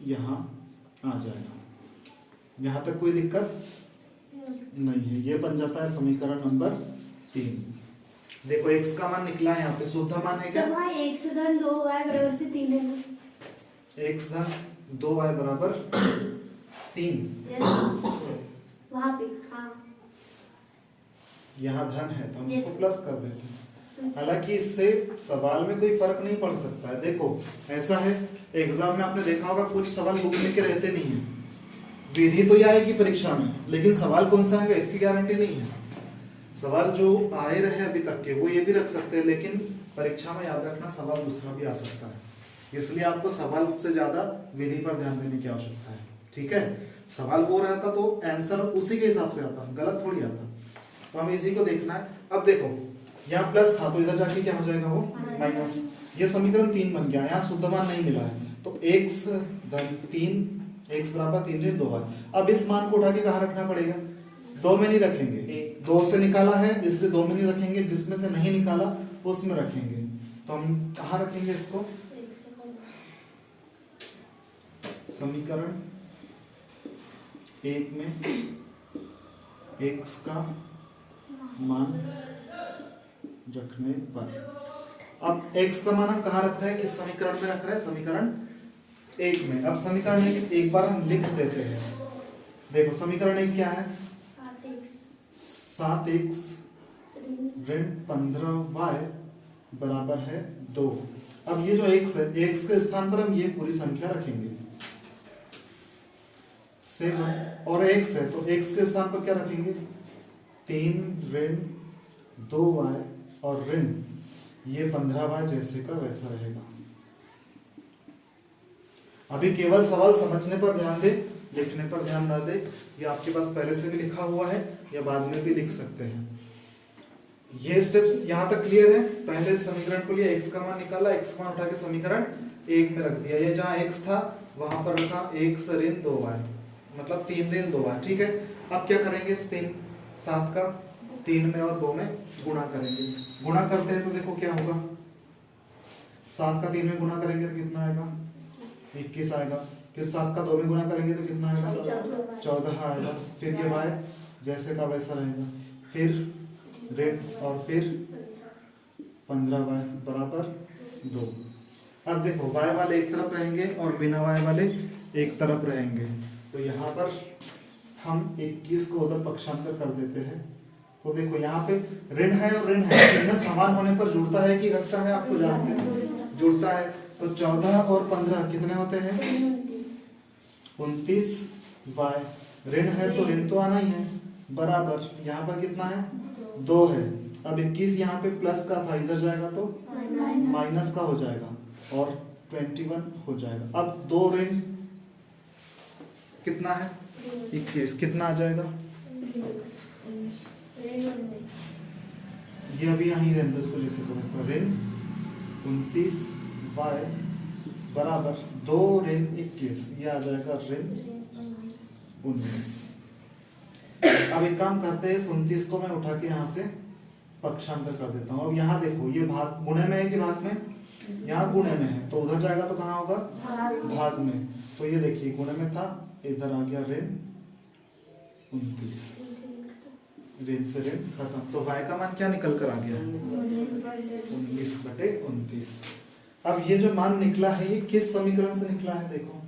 यहाँ आ जाएगा। यहाँ तक कोई दिक्कत नहीं है, ये बन जाता है समीकरण नंबर 3। देखो x का मान निकला है, यहाँ पे शुद्ध मान है क्या, x धन 2y बराबर से 3 है ना, x धन 2y बराबर 3, वहाँ पे हाँ, यहाँ धन है तो हम इसको प्लस कर देते हैं। हालांकि इससे सवाल में कोई फर्क नहीं पड़ सकता है। देखो ऐसा है, एग्जाम में आपने देखा होगा कुछ सवाल बुक में के रहते नहीं है, विधि तो यह आएगी परीक्षा में, लेकिन सवाल कौन सा आएगा इसकी गारंटी नहीं है। सवाल जो आए रहे अभी तक के वो ये भी रख सकते हैं, लेकिन परीक्षा में याद रखना सवाल दूसरा भी आ सकता है, इसलिए आपको सवाल से ज्यादा विधि पर ध्यान देने की आवश्यकता है। ठीक है, सवाल वो रहता तो आंसर उसी के हिसाब से आता, गलत थोड़ी आता। तो हमें इसी को देखना है। अब देखो यहाँ प्लस था तो इधर जाके क्या हो जाएगा, वो माइनस। ये समीकरण 3 बन गया, यहाँ शुद्ध मान नहीं मिला है, तो x धन 3, x बराबर 3 ऋण 2y। अब इस मान को उठा के कहाँ रखना पड़ेगा, 2 में नहीं रखेंगे, 2 से निकाला है इसलिए 2 में नहीं रखेंगे, जिसमें से नहीं निकाला उसमें रखेंगे। तो हम कहाँ रखेंगे इसको, समीकरण 1 में x का मान रखने पर। अब x का मान हम कहाँ रख रहे हैं, किस समीकरण में रख रहे हैं, समीकरण 1 में। अब समीकरण 1 एक बार हम लिख देते हैं। देखो समीकरण 1 क्या है, 7x ऋण 15y बराबर है 2। अब ये जो x है, x के स्थान पर हम ये पूरी संख्या रखेंगे 7, और x है तो x के स्थान पर क्या रखेंगे, 3 ऋण 2y और ऋण ये 15y जैसे का वैसा रहेगा। अभी केवल सवाल समझने पर ध्यान दे, लिखने पर ध्यान ना दे। ये आपके पास पहले से भी लिखा हुआ है या बाद में भी लिख सकते हैं। ये स्टेप्स यहाँ तक क्लियर है। पहले समीकरण को लिया, x का मान निकाला, x का मान उठा के समीकरण 1 में रख दिया। ये जहाँ x था वहां पर रखा x ऋण 2y, मतलब 3 ऋण 2y। ठीक है, अब क्या करेंगे, 7 का 3 में और 2 में गुणा करेंगे। गुणा करते हैं तो देखो क्या होगा, 7 का 3 में गुणा करेंगे तो कितना आएगा, 21 आएगा। फिर 7 का 2 में गुणा करेंगे तो कितना आएगा, 14 आएगा। फिर ये y जैसे का वैसा रहेगा, फिर ऋण और फिर 15y बराबर 2। अब देखो y वाले एक तरफ रहेंगे और बिना y वाले एक तरफ रहेंगे, तो यहाँ पर हम 21 को उधर पक्षांतर कर देते हैं। तो देखो यहाँ पे ऋण है और ऋण है, चिन्ह समान होने पर जुड़ता है कि घटता है, आपको जानते हैं, जुड़ता है। तो 14 और 15 कितने होते हैं, 29 y। ऋण है तो ऋण तो आना ही है, बराबर यहाँ पर कितना है, 2 है। अब 21 यहाँ पे प्लस का था, इधर जाएगा तो माइनस का हो जाएगा और 21 हो जाएगा। अब 2 ऋण कितना है 21, कितना आ जाएगा? ये अभी यहीं रहने दो, इसको जैसे को वैसा। ऋण 29 y बराबर 2 ऋण 21, ये आ जाएगा ऋण 19। अब एक काम करते हैं, इस 29 को मैं उठा के यहाँ से पक्षांतर कर देता हूँ। अब यहाँ देखो, ये भाग गुणे में है कि भाग में? यहाँ गुणे में है, तो उधर जाएगा तो कहाँ होगा? भाग में। तो ये देखिए गुणे में था, इधर आ गया ऋण 29, ऋण से ऋण खत्म। तो y का मान क्या निकल कर आ गया? 19/29। अब ये जो मान निकला है, ये किस समीकरण से निकला है? देखो,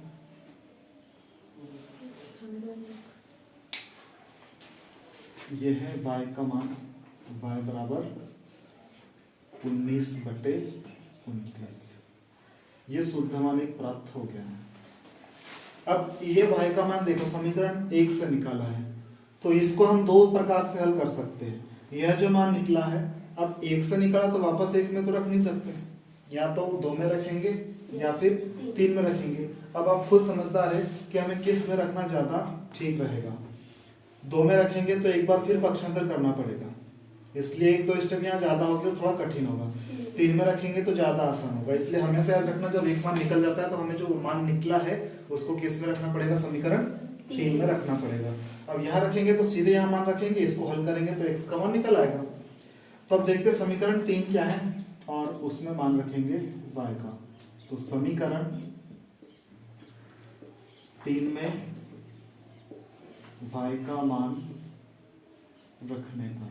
ये है y का मान, y बराबर 19/29। ये शुद्ध मान एक प्राप्त हो गया है। अब ये y का मान देखो, समीकरण 1 से निकाला है, तो इसको हम 2 प्रकार से हल कर सकते हैं। यह जो मान निकला है, अब 1 से निकाला तो वापस 1 में तो रख नहीं सकते, या तो 2 में रखेंगे या फिर 3 में रखेंगे। अब आप खुद समझदार है कि हमें किस में रखना ज्यादा ठीक रहेगा। 2 में रखेंगे तो एक बार फिर पक्षांतर करना पड़ेगा, इसलिए 1-2 स्टेप यहाँ ज्यादा होगा, थोड़ा कठिन होगा। 3 में रखेंगे तो ज्यादा आसान होगा, इसलिए हमेशा याद रखना, जब एक मान निकल जाता है तो हमें जो मान निकला है उसको किस में रखना पड़ेगा? समीकरण 3 में रखना पड़ेगा। अब यहाँ रखेंगे तो सीधे यहाँ मान रखेंगे, इसको हल करेंगे तो x का मान निकल आएगा। तो अब देखते हैं समीकरण 3 क्या है, और उसमें मान रखेंगे y का। तो समीकरण 3 में y का मान रखने पर,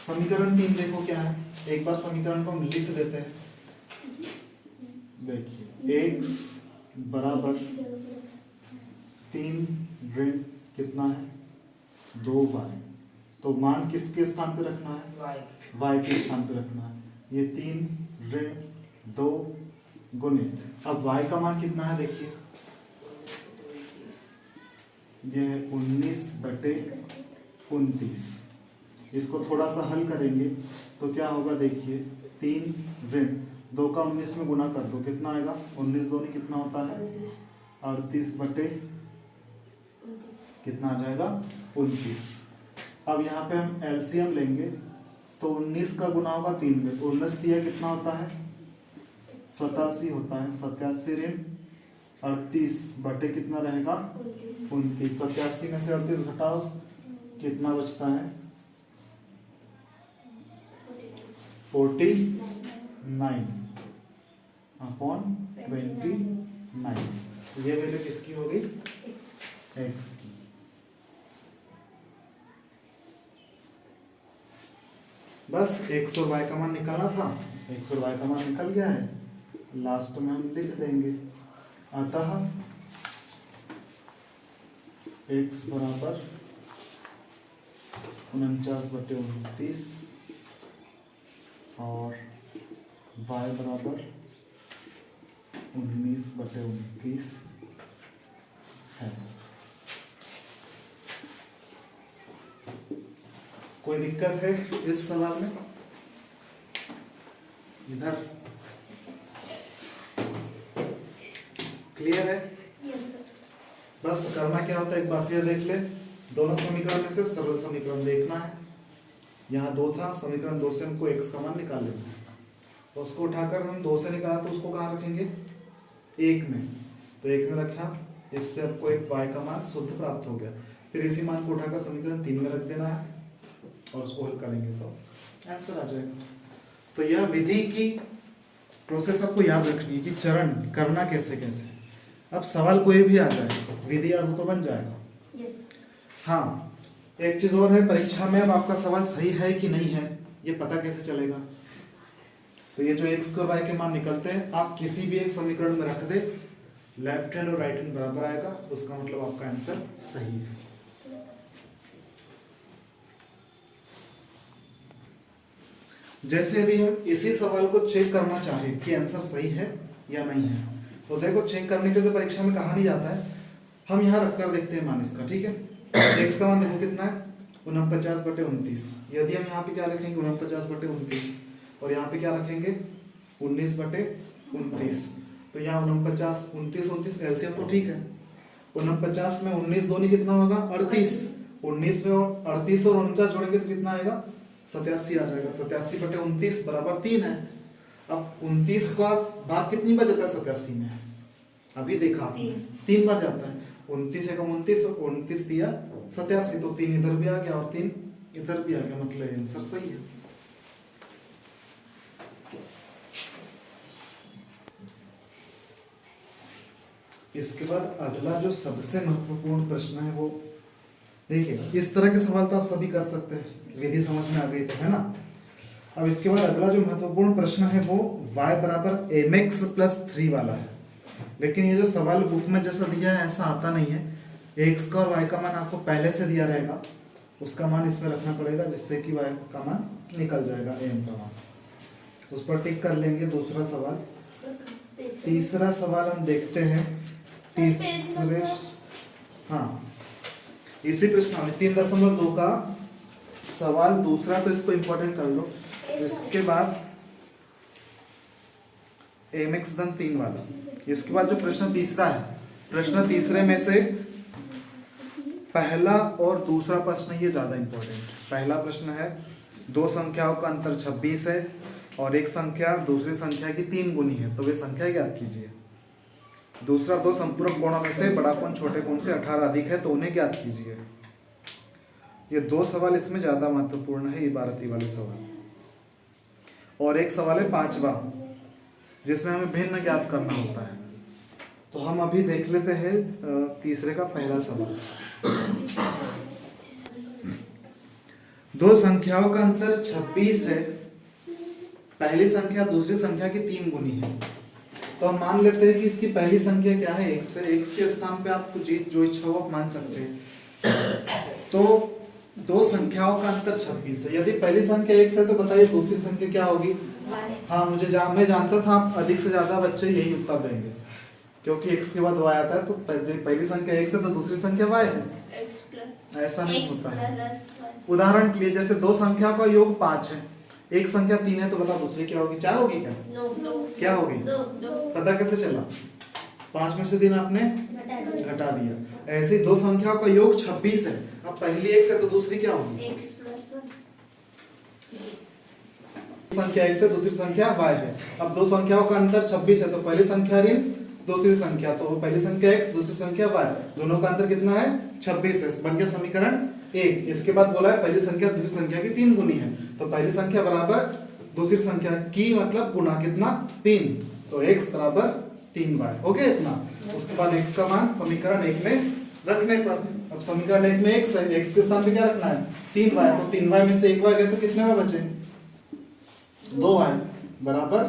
समीकरण 3 देखो क्या है, एक बार समीकरण को हम लिख देते हैं। देखिए x बराबर 3 ऋण कितना है? 2y। तो मान किसके स्थान पे रखना है? y के स्थान पे रखना है। ये 3 ऋण 2 गुणित, अब y का मान कितना है? देखिए ये है 19/29। इसको थोड़ा सा हल करेंगे तो क्या होगा? देखिए 3 ऋण 2 का 19 में गुना कर दो, कितना आएगा? 19 दूनी कितना होता है? 38 कितना आ जाएगा? 29। अब यहाँ पे हम एलसीएम लेंगे तो 19 का गुना होगा 3 में, 19 दिया कितना होता है? 87 होता है। 87 ऋण 38 बटे कितना रहेगा? 29। 87 में से 38 घटाओ, कितना बचता है? 49/29। ये वैल्यू किसकी हो गई? x की। बस x और y का मान निकालना था, x और y का मान निकल गया है, लास्ट में हम लिख देंगे। अतः x बराबर 49/29 और y बराबर 19/29 है। कोई दिक्कत है इस सवाल में? इधर क्लियर है? बस करना क्या होता है, एक बार फिर देख ले। दोनों समीकरण में से सरल समीकरण देखना है। यहाँ 2 था, समीकरण 2 से हमको x का मान निकाल लेना है। तो उसको उठाकर हम 2 से निकाला तो उसको कहाँ रखेंगे? 1 में। तो 1 में रखा, इससे आपको एक y का मान शुद्ध प्राप्त हो गया। फिर इसी मान को उठाकर समीकरण 3 में रख देना है और उसको हल करेंगे तो आंसर आ जाएगा। तो यह विधि की प्रोसेस आपको याद रखनी है कि चरण करना कैसे कैसे। अब सवाल कोई भी आ जाए, विधि याद हो तो बन जाएगा। हाँ, एक चीज और है, परीक्षा में अब आपका सवाल सही है कि नहीं है ये पता कैसे चलेगा? तो ये जो x और y के मान निकलते हैं, आप किसी भी एक समीकरण में रख दे, लेफ्ट हैंड और राइट हैंड बराबर आएगा, उसका मतलब आपका आंसर सही है। जैसे यदि हम इसी सवाल को चेक करना चाहें कि आंसर सही है या नहीं है, तो देखो चेक करने के लिए परीक्षा में कहा नहीं जाता है, हम यहाँ रखकर देखते हैं मान इसका। ठीक है, x का मान देखो कितना है? 49/29। यदि हम यहाँ पे क्या रखेंगे 49/29 और यहाँ पे क्या रखेंगे 19/29, तो यहाँ 49 29 29 एलसीएम तो ठीक है। 49 में 19 दूनी कितना होगा 38, 19 में 38 और 49 जोड़ेंगे तो कितना आएगा 87 आ जाएगा। 87/29 बराबर 3 है। अब 29 का भाग कितनी बार जाता है 87 में, अभी देखा आपने 3 बार जाता है। 29 एकम 29 और 29 दिया 87, तो 3 इधर भी आ गया और 3 इधर भी आ गया, मतलब आंसर सही है। इसके बाद अगला जो सबसे महत्वपूर्ण प्रश्न है वो देखिए, इस तरह के सवाल तो आप सभी कर सकते हैं, विधि समझ में आ गई तो है ना। अब इसके बाद अगला जो महत्वपूर्ण प्रश्न है वो y बराबर mx प्लस 3 वाला है। लेकिन ये जो सवाल बुक में जैसा दिया है ऐसा आता नहीं है। x का और y का मान आपको पहले से दिया रहेगा, उसका मान इसमें रखना पड़ेगा जिससे कि y का मान निकल जाएगा m का मान, उस पर टिक कर लेंगे। दूसरा सवाल, तीसरा सवाल हम देखते हैं। तीसरे हाँ इसी प्रश्न में 3.2 का सवाल दूसरा, तो इसको इंपॉर्टेंट कर लो। इसके बाद mx धन 3 वाला। इसके बाद जो प्रश्न तीसरा है, प्रश्न तीसरे में से पहला और दूसरा प्रश्न ये ज्यादा इंपॉर्टेंट। पहला प्रश्न है दो संख्याओं का अंतर 26 है और एक संख्या दूसरी संख्या की 3 गुनी है, तो वे संख्या ज्ञात कीजिए। दूसरा, दो संपूरक कोणों में से बड़ा कोण छोटे कोण से 18 अधिक है, तो उन्हें ज्ञात कीजिए। ये दो सवाल इसमें ज्यादा महत्वपूर्ण है, ये 12वीं वाले सवाल। और एक सवाल है 5वां जिसमें हमें भिन्न ज्ञात करना होता है। तो हम अभी देख लेते हैं तीसरे का पहला सवाल। दो संख्याओं का अंतर 26 है, पहली संख्या दूसरी संख्या की 3 गुनी है। तो हम मान लेते हैं कि इसकी पहली संख्या क्या है x है। x के स्थान पे आपको जो इच्छा हो आप मान सकते हैं। तो दो संख्याओं का अंतर 26 है। यदि पहली संख्या x है तो बताइए दूसरी संख्या क्या होगी। हाँ मैं जानता था आप अधिक से ज्यादा बच्चे यही उत्तर देंगे, क्योंकि x के बाद y आता है, तो पहली संख्या x है तो दूसरी संख्या y है। ऐसा नहीं होता है। उदाहरण के लिए जैसे दो संख्या का योग 5 है, एक संख्या 3 है, तो बता दूसरी क्या होगी, 4 होगी क्या? क्या होगी? पता कैसे चला? 5 में से 3 आपने घटा दिया। ऐसे दो संख्याओं का योग 26 है। अब पहली x है तो दूसरी क्या होगी? संख्या x है दूसरी संख्या y है। अब दो संख्याओं का अंतर 26 है, तो पहली संख्या ऋण दूसरी संख्या, तो पहली संख्या x दूसरी संख्या y, दोनों का अंतर कितना है 26 है। बन गया समीकरण 1। इसके बाद बोला है पहली संख्या दूसरी संख्या की 3 गुनी है, तो पहली संख्या बराबर दूसरी संख्या की मतलब गुना कितना 3, तो x बराबर 3y हो गया इतना। उसके बाद x का मान समीकरण 1 में रखने पर, अब समीकरण 1 में x है, x के स्थान पे क्या रखना है 3y, तो 3y में से 1y गए तो कितने y बचे 2y बराबर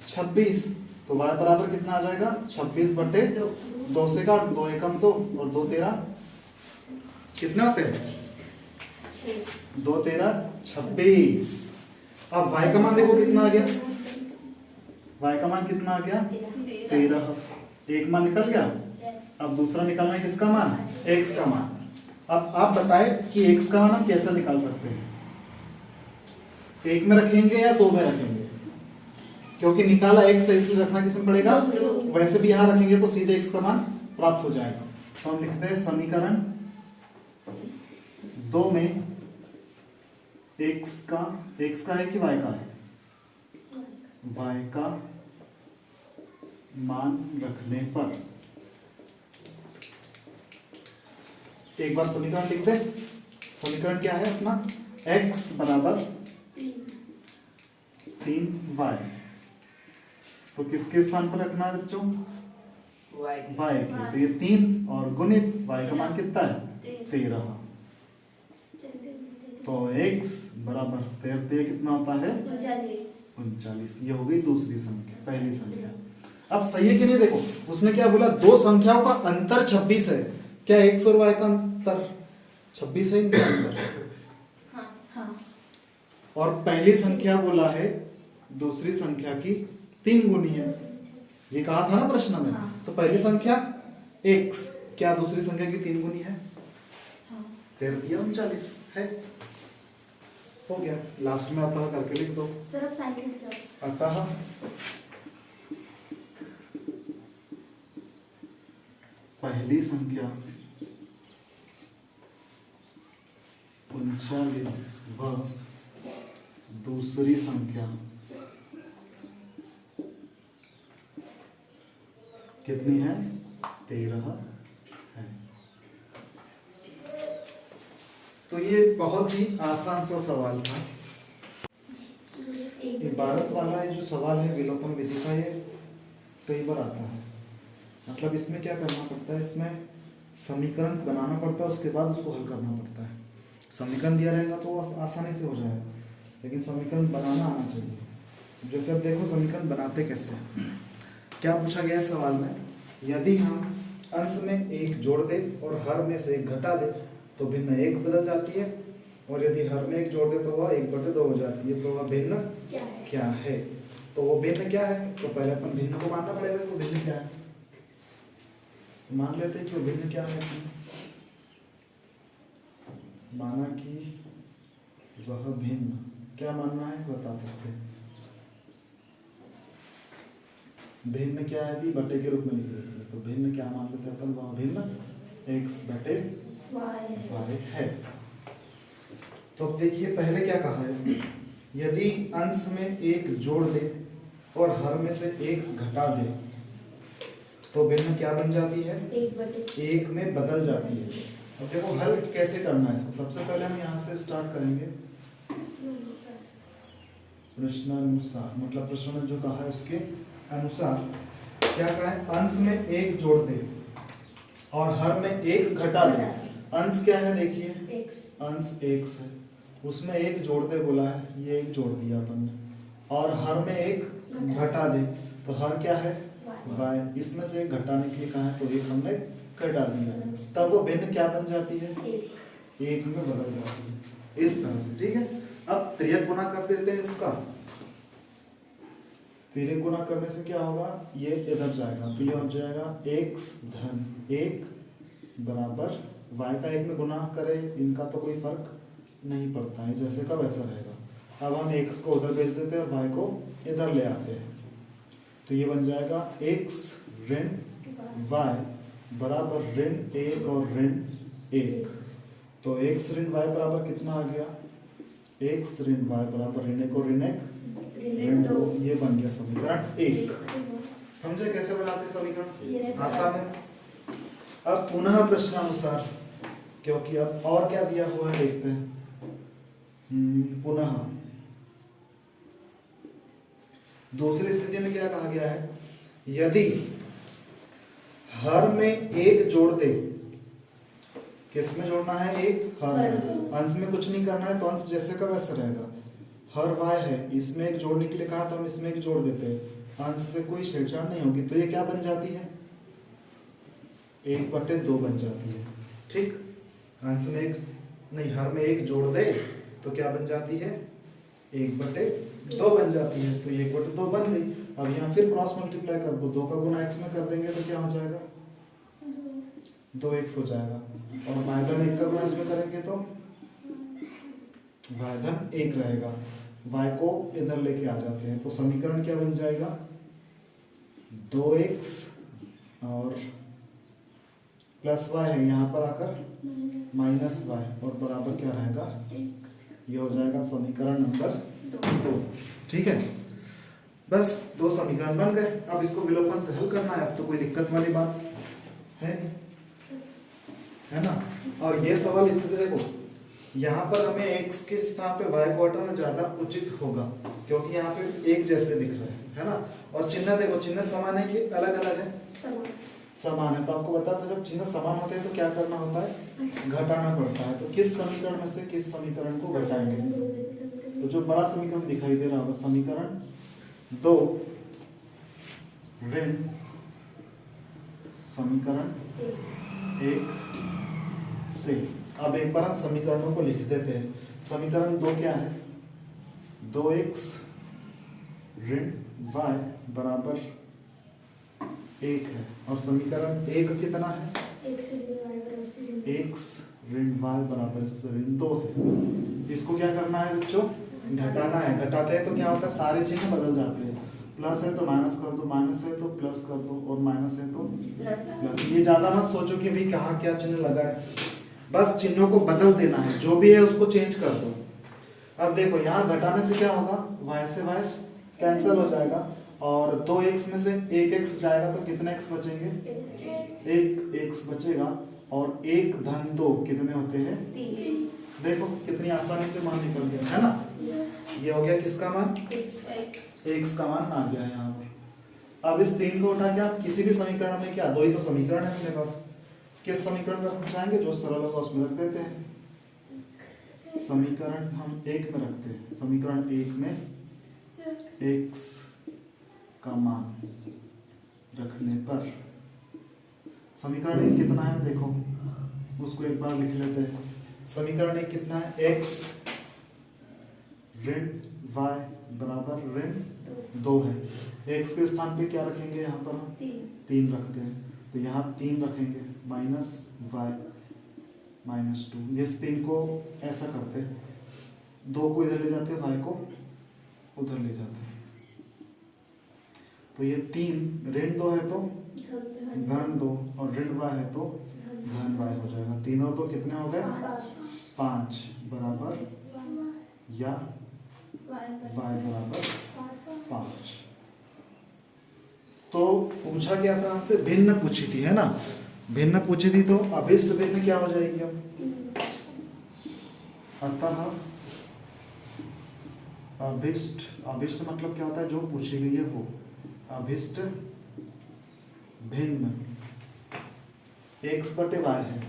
26, तो y बराबर कितना आ जाएगा 26/2 से काट 2 एकम 2 और 2 तेरा कितने होते हैं 2 तेरा 26। अब y का मान देखो कितना आ गया, y का मान कितना आ गया 13। एक मान निकल गया। अब दूसरा निकालना है किसका मान x का मान। अब आप बताएं कि x का मान हम कैसे निकाल सकते हैं, एक में रखेंगे या 2 में रखेंगे, क्योंकि निकाला x है इसलिए रखना किसमें पड़ेगा, वैसे भी यहाँ रखेंगे तो सीधे x का मान प्राप्त हो जाएगा। तो हम लिखते हैं समीकरण 2 में x का है कि y का है, y का मान रखने पर एक बार समीकरण लिख दे। समीकरण क्या है अपना x बराबर 3y, तो किसके स्थान पर रखना है बच्चों y की, तो ये 3 और गुणित y का मान कितना है 13, तो x बराबर 13 कितना होता है 39। ये हो गई दूसरी संख्या। पहली संख्या अब सही है कि नहीं, देखो उसने क्या बोला दो संख्याओं का अंतर 26 है, क्या x और y का अंतर 26 है इनका अंतर, और पहली संख्या बोला है दूसरी संख्या की 3 गुनी है, ये कहा था ना प्रश्न में। तो पहली संख्या x क्या दूसरी संख्या की 3 गुनी है, 13 39 है, हो गया। लास्ट में अतः करके लिख दो। सर अब साइड में जाओ। अतः पहली संख्या 39 व दूसरी संख्या कितनी है? 13 है। तो ये बहुत ही आसान सा सवाल था। इबारत वाला ये जो सवाल है विलोपन विधि का, ये कई बार आता है। मतलब इसमें क्या करना पड़ता है, इसमें समीकरण बनाना पड़ता है, उसके बाद उसको हल करना पड़ता है। समीकरण दिया रहेगा तो वो आसानी से हो जाएगा, लेकिन समीकरण बनाना आना चाहिए। जैसे अब देखो समीकरण बनाते कैसे। क्या पूछा गया है सवाल में, यदि हम अंश में एक जोड़ दें और हर में से एक घटा दें तो भिन्न 1 बदल जाती है, और यदि हर में एक जोड़ दे तो वह 1/2 हो जाती है। तो वह भिन्न क्या है? तो वो भिन्न क्या है? तो पहले अपन भिन्न को मानना पड़ेगा कि वो भिन्न क्या है। मान लेते हैं कि वो भिन्न क्या है। माना कि वह भिन्न, क्या मानना है बता सकते हैं। भिन्न क्या है भी बटे के रूप में लिख लेते हैं, तो भिन्न क्या मान लेते हैं अपन, वह भिन्न x/y है। तो अब देखिए पहले क्या कहा है, यदि अंश में एक जोड़ दे और हर में से एक घटा दे तो भिन्न क्या बन जाती है? 1 में बदल जाती है। अब देखो हल कैसे करना है इसको। सबसे पहले हम यहाँ से स्टार्ट करेंगे प्रश्नानुसार, मतलब प्रश्न में जो कहा है उसके अनुसार। क्या कहा है? अंश में एक जोड़ दे और हर में एक घटा दे। अंश क्या है देखिए, अंश x है, उसमें एक जोड़ दे बोला है, ये एक जोड़ दिया अपन ने, और हर में एक घटा दे तो हर क्या है? y। इसमें से एक घटाने के लिए कहा है तो एक हमने घटा दिया, तब वो भिन्न क्या बन जाती है? 1 में बदल जाती है। इस तरह से, ठीक है। अब त्रियक गुना कर देते हैं इसका। त्रियक गुना करने से क्या होगा, ये इधर जाएगा तो ये हो जाएगा x धन 1 बराबर y का 1 में गुना करें, इनका तो कोई फर्क नहीं पड़ता है, जैसे का वैसा रहेगा। अब हम x को उधर भेज देते हैं और y को इधर ले आते हैं, तो ये बन जाएगा x ऋण y बराबर ऋण 1 और ऋण 1। तो x ऋण y बराबर कितना आ गया? x ऋण y बराबर ऋण 1 और ऋण 1 ऋण 2। ये बन गया समीकरण 1। समझे कैसे बनाते समीकरण? आसान है। अब पुनः प्रश्नानुसार, क्योंकि अब और क्या दिया हुआ है देखते हैं। पुनः दूसरी स्थिति में क्या कहा गया है, यदि हर में एक जोड़ दे, किस में जोड़ना है? एक हर में। अंश में कुछ नहीं करना है, तो अंश जैसे का वैसा रहेगा। हर y है, इसमें एक जोड़ने के लिए कहा तो हम इसमें एक जोड़ देते हैं, अंश से कोई छेड़छाड़ नहीं होगी, तो ये क्या बन जाती है? 1/2 बन जाती है। ठीक, अंश में एक नहीं, हर में एक जोड़ दे तो क्या बन जाती है? 1/2 बन जाती है, तो ये 1/2 बन गई। अब यहाँ फिर क्रॉस मल्टीप्लाई कर दो, 2 का गुना x में कर देंगे तो क्या हो जाएगा? 2x हो जाएगा, और y धन 1 का गुना इसमें करेंगे तो y धन 1 रहेगा। y को इधर लेके आ जाते हैं, तो समीकरण क्या बन जाएगा? 2x और प्लस y है, यहाँ पर आकर माइनस y, और बराबर क्या रहेगा? ये हो जाएगा समीकरण नंबर 2। ठीक है, बस 2 समीकरण बन गए। अब इसको विलोपन से हल करना है, अब तो कोई दिक्कत वाली बात है नहीं, है ना। और ये सवाल इससे देखो, यहाँ पर हमें x के स्थान पे y को हटाना ज्यादा उचित होगा, क्योंकि यहाँ पे एक जैसे दिख रहे हैं, है ना। और चिन्ह देखो, चिन्ह समान है कि अलग अलग है? समान है। तो आपको बता था जब चिन्ह समान होते हैं तो क्या करना होता है? घटाना पड़ता है। तो किस समीकरण में से किस समीकरण को घटाएंगे? तो जो बड़ा समीकरण दिखाई दे रहा होगा, समीकरण 2 ऋण समीकरण 1 से। अब एक बार हम समीकरणों को लिख देते हैं। समीकरण 2 क्या है? 2x ऋण y बराबर 1 है, और समीकरण 1 कितना है? x ऋण y बराबर इससे ऋण 2 है। इसको क्या करना है बच्चों, घटाना है। घटाते हैं तो क्या होता है, सारे चिन्ह बदल जाते हैं। प्लस है तो माइनस कर दो, माइनस है तो प्लस कर दो, और माइनस है तो प्लस। ये ज्यादा मत सोचो कि भाई कहाँ क्या चिन्ह लगा है, बस चिन्हों को बदल देना है, जो भी है उसको चेंज कर दो। अब देखो यहाँ घटाने से क्या होगा, y से y कैंसिल हो जाएगा, और 2x में से 1x जाएगा तो कितने x बचेंगे, 1x बचेगा, और 1 धन 2 कितने होते हैं, 3। देखो कितनी आसानी से मान निकल गया है ना। ये हो गया किसका मान, x का मान आ गया है यहाँ पर। अब इस 3 को उठा के आप किसी भी समीकरण में, क्या 2 ही तो समीकरण है अपने पास, किस समीकरण में रखना चाहेंगे, जो सरल होगा उसमें रख देते हैं। समीकरण हम 1 में रखते हैं। समीकरण 1 में x का मान रखने पर समीकरण 1 कितना है, देखो उसको एक बार लिख लेते हैं। समीकरण 1 कितना है, x ऋण y बराबर ऋण 2 है। x के स्थान पे क्या रखेंगे, यहाँ पर हम 3 रखते हैं, तो यहाँ 3 रखेंगे, माइनस y माइनस 2। इस 3 को ऐसा करते हैं, 2 को इधर ले जाते हैं, y को उधर ले जाते हैं, तो ये 3 ऋण 2 है तो धन 2, और ऋण y है तो धन y हो जाएगा। 3 और 2 कितने हो गए, 5 बराबर, या y बराबर 5। तो पूछा गया था हमसे, भिन्न पूछी थी है ना, भिन्न पूछी थी, तो अभिष्ट भिन्न क्या हो जाएगी अब, अतः अभिष्ट, अभिष्ट मतलब क्या होता है, जो पूछी गई है वो, अभिष्ट भिन्न x बटे y है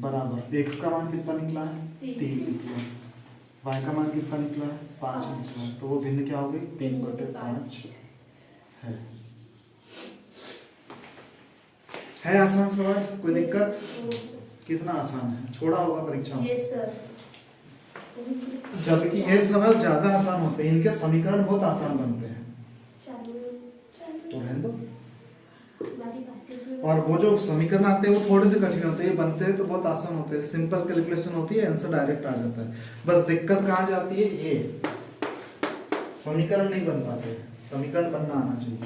बराबर, x का मान कितना निकला है, 3 निकला है, y का मान कितना निकला है, 5 निकला है, तो वो भिन्न क्या हो गई, 3/5 है। आसान सवाल, कोई दिक्कत, कितना आसान है, छोड़ा होगा परीक्षा में। Yes sir. जबकि ये सवाल ज्यादा आसान होते हैं, इनके समीकरण बहुत आसान बनते हैं, तो रहने दो। और वो जो समीकरण आते हैं वो थोड़े से कठिन होते हैं, ये बनते हैं तो बहुत आसान होते हैं, सिंपल कैलकुलेशन होती है, आंसर डायरेक्ट आ जाता है। बस दिक्कत कहाँ जाती है, ये समीकरण नहीं बन पाते, समीकरण बनना आना चाहिए।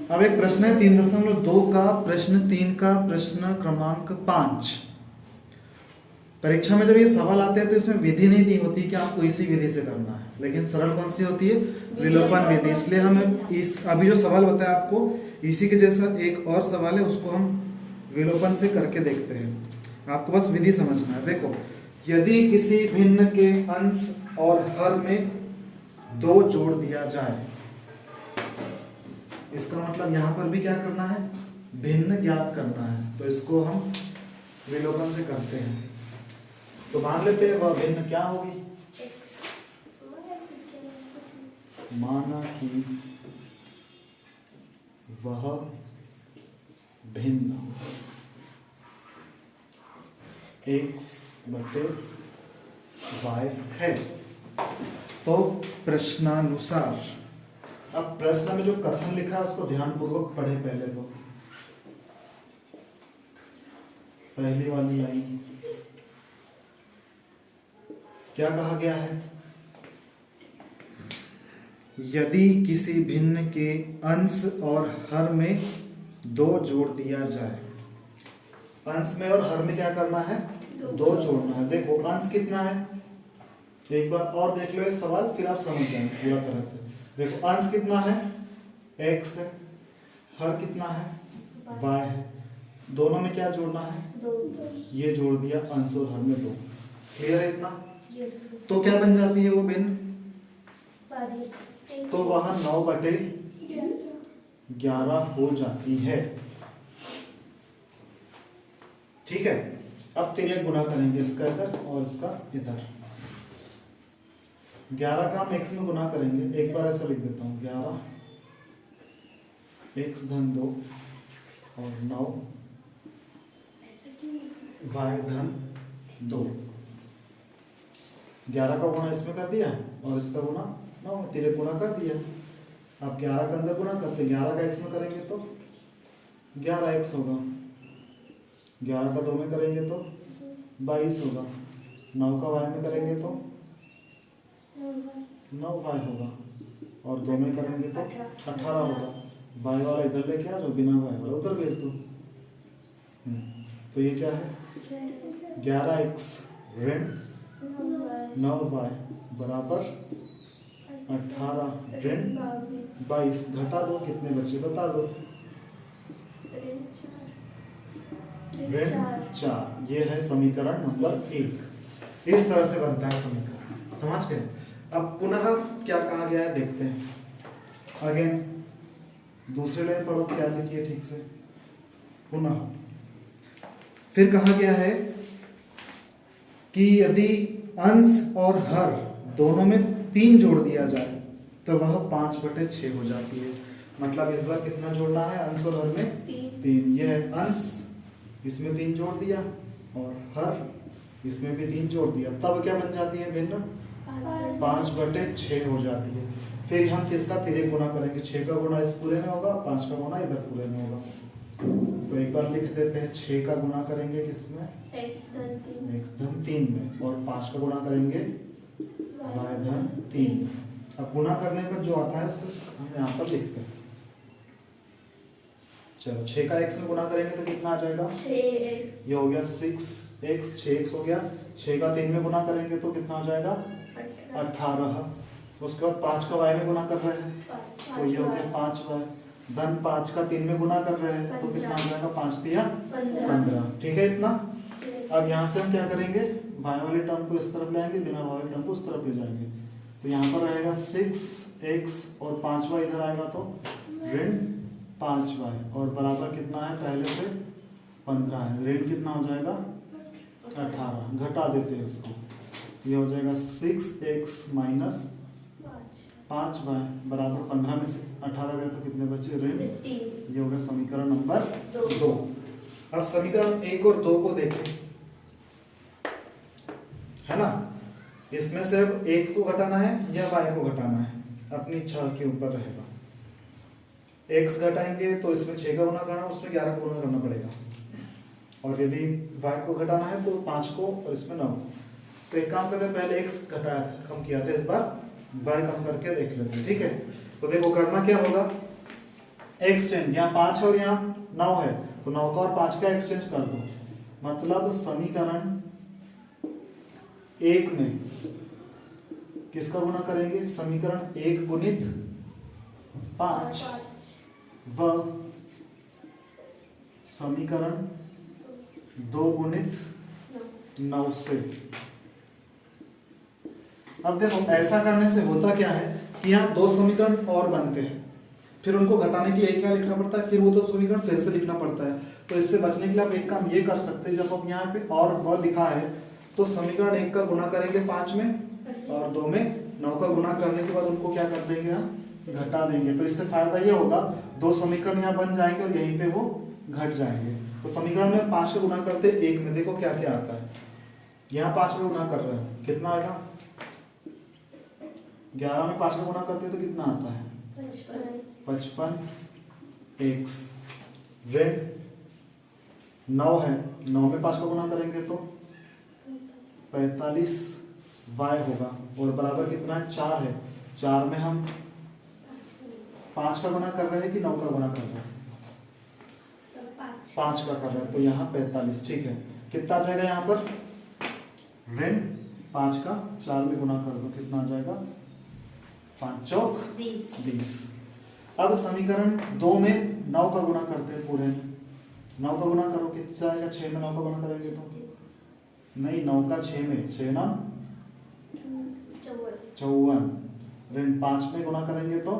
अब एक प्रश्न है 3.2 का प्रश्न 3 का प्रश्न क्रमांक 5। परीक्षा में जब ये सवाल आते हैं तो इसमें विधि नहीं दी होती कि आपको इसी विधि से करना है, लेकिन सरल कौन सी होती है, विलोपन विधि। इसलिए हम इस अभी जो सवाल बताया आपको, इसी के जैसा एक और सवाल है, उसको हम विलोपन से करके देखते हैं। आपको बस विधि समझना है। देखो, यदि किसी भिन्न के अंश और हर में 2 जोड़ दिया जाए, इसका मतलब यहाँ पर भी क्या करना है, भिन्न ज्ञात करना है, तो इसको हम विलोपन से करते हैं। तो मान लेते हैं वह भिन्न क्या होगी, माना कि वह भिन्न x बटे y है। तो प्रश्नानुसार, अब प्रश्न में जो कथन लिखा है उसको ध्यानपूर्वक पढ़े पहले, तो पहली वाली लाइन क्या कहा गया है, यदि किसी भिन्न के अंश और हर में 2 जोड़ दिया जाए। अंश में और हर में क्या करना है, 2 जोड़ना है। देखो अंश कितना है, एक बार और देख लो ये सवाल, फिर आप समझ जाएंगे पूरा तरह से। देखो अंश कितना है, x है, हर कितना है, y है, दोनों में क्या जोड़ना है, 2। ये जोड़ दिया, अंश और हर में 2। क्लियर है इतना। तो क्या बन जाती है वो भिन्न, तो वह 9/11 हो जाती है। ठीक है, अब 3 गुना करेंगे, इसका इधर और इसका इधर। 11 का हम x में गुना करेंगे, एक बार ऐसा लिख देता हूँ, 11 x धन 2 और 9 y धन 2। 11 का गुना इसमें कर दिया और इसका गुना 9, 3 गुना कर दिया। अब 11 के अंदर गुना करते, 11 का x में करेंगे तो 11x होगा, 11 का 2 में करेंगे तो 22 होगा, 9 का y में करेंगे तो 9y होगा, और 2 में करेंगे तो 18 होगा। y वाला इधर लेके आ जाओ, बिना y वाला उधर भेज दो। तो ये क्या है 11x ऋण 9y बराबर 18 ऋण 22। घटा दो, कितने बचे बता दो। ऋण 4। ये है समीकरण नंबर 1। इस तरह से बनता है समीकरण, समझ गए। अब पुनः क्या कहा गया है देखते हैं। अगेन दूसरे लाइन पढ़ो, क्या लिखिए ठीक से। पुनः फिर कहा गया है कि यदि अंश और हर दोनों में 3 जोड़ दिया जाए तो वह 5/6 हो जाती है। मतलब इस बार कितना जोड़ना है अंश और हर में 3। यह है अंश, इसमें 3 जोड़ दिया, और हर इसमें भी 3 जोड़ दिया, तब क्या बन जाती है भिन्न 5/6 हो जाती है। फिर हम किसका तिर्यक गुना करेंगे, 6 का गुना इस पूरे में होगा, 5 का गुना इधर पूरे में होगा। तो एक बार लिख देते हैं, 6 का गुना करेंगे किसमें x धन 3 में, और 5 का गुना करेंगे y धन 3। अब गुना करने पर जो आता है उससे हम यहाँ पर लिखते हैं। चलो 6 का x में गुना करेंगे तो कितना आ जाएगा 6x। ये हो गया 6x, 6x हो गया। 6 का 3 में गुना करेंगे तो कितना हो जाएगा 18। उसके बाद 5 का y में गुना कर रहे हैं तो ये हो गया 5y, धन 5 का 3 में गुना कर रहे हैं तो कितना हो जाएगा 5 तिया 15। ठीक है इतना। अब यहाँ से हम क्या करेंगे, y वाले टर्म को इस तरफ लाएंगे, बिना y वाले टर्म को उस तरफ ले जाएंगे। तो यहाँ पर रहेगा 6x और 5y इधर आएगा तो ऋण 5y, और बराबर कितना है पहले से 15 है, ऋण कितना हो जाएगा 18। घटा देते हैं इसको, ये हो जाएगा 6x माइनस 5y बराबर 15 में से 18 गए तो कितने बचे ऋण। ये हो गया समीकरण नंबर 2। अब समीकरण 1 और 2 को देखें, है ना। इसमें से अब x को घटाना है या y को घटाना है, अपनी इच्छा के ऊपर रहेगा। x घटाएंगे तो इसमें 6 का गुना करना, उसमें 11 का गुना करना पड़ेगा, और यदि y को घटाना है तो 5 को और इसमें 9। तो एक काम करते हैं, पहले x घटाया था, कम किया था, इस बार y कम करके देख लेते हैं। ठीक है, तो देखो करना क्या होगा, एक्सचेंज, यहाँ 5 और यहाँ 9 है तो 9 का और 5 का एक्सचेंज कर दो। मतलब समीकरण 1 में किसका गुना करेंगे, समीकरण 1 गुणित 5 व समीकरण 2 गुणित 9 से। अब देखो ऐसा करने से होता क्या है कि यहाँ 2 समीकरण और बनते हैं, फिर उनको घटाने के लिए क्या लिखना पड़ता है, फिर वो 2 समीकरण फिर से लिखना पड़ता है। तो इससे बचने के लिए आप एक काम ये कर सकते हैं, जब आप यहाँ पे और वह लिखा है तो समीकरण 1 का गुना करेंगे 5 में और 2 में 9 का गुना करने के बाद उनको क्या कर देंगे हम घटा देंगे। तो इससे फायदा ये होगा 2 समीकरण यहाँ बन जाएंगे और यहीं पे वो घट जाएंगे। तो समीकरण में 5 का गुना करते 1 में, देखो क्या क्या आता है। यहाँ 5 का गुना कर रहे हैं, कितना आएगा 11 में 5 का गुना करते तो कितना आता है 55x ऋण 9 है, 9 में 5 का गुना करेंगे तो 45y होगा, और बराबर कितना है 4 है। 4 में हम 5 का गुना कर रहे हैं कि 9 का गुना कर रहे हैं, 5 का कर रहे हैं, तो यहाँ 45। ठीक है, कितना आ जाएगा यहाँ पर ऋण 5 का 4 में गुना कर दो, कितना आ जाएगा 5 चौक 20। अब समीकरण 2 में 9 का गुना करते हैं पूरे, 9 का गुना करो कितना आएगा, 6 में 9 का गुना करेंगे तो नहीं, 9 का 6 में 6 ना 54, ऋण 5 में गुना करेंगे तो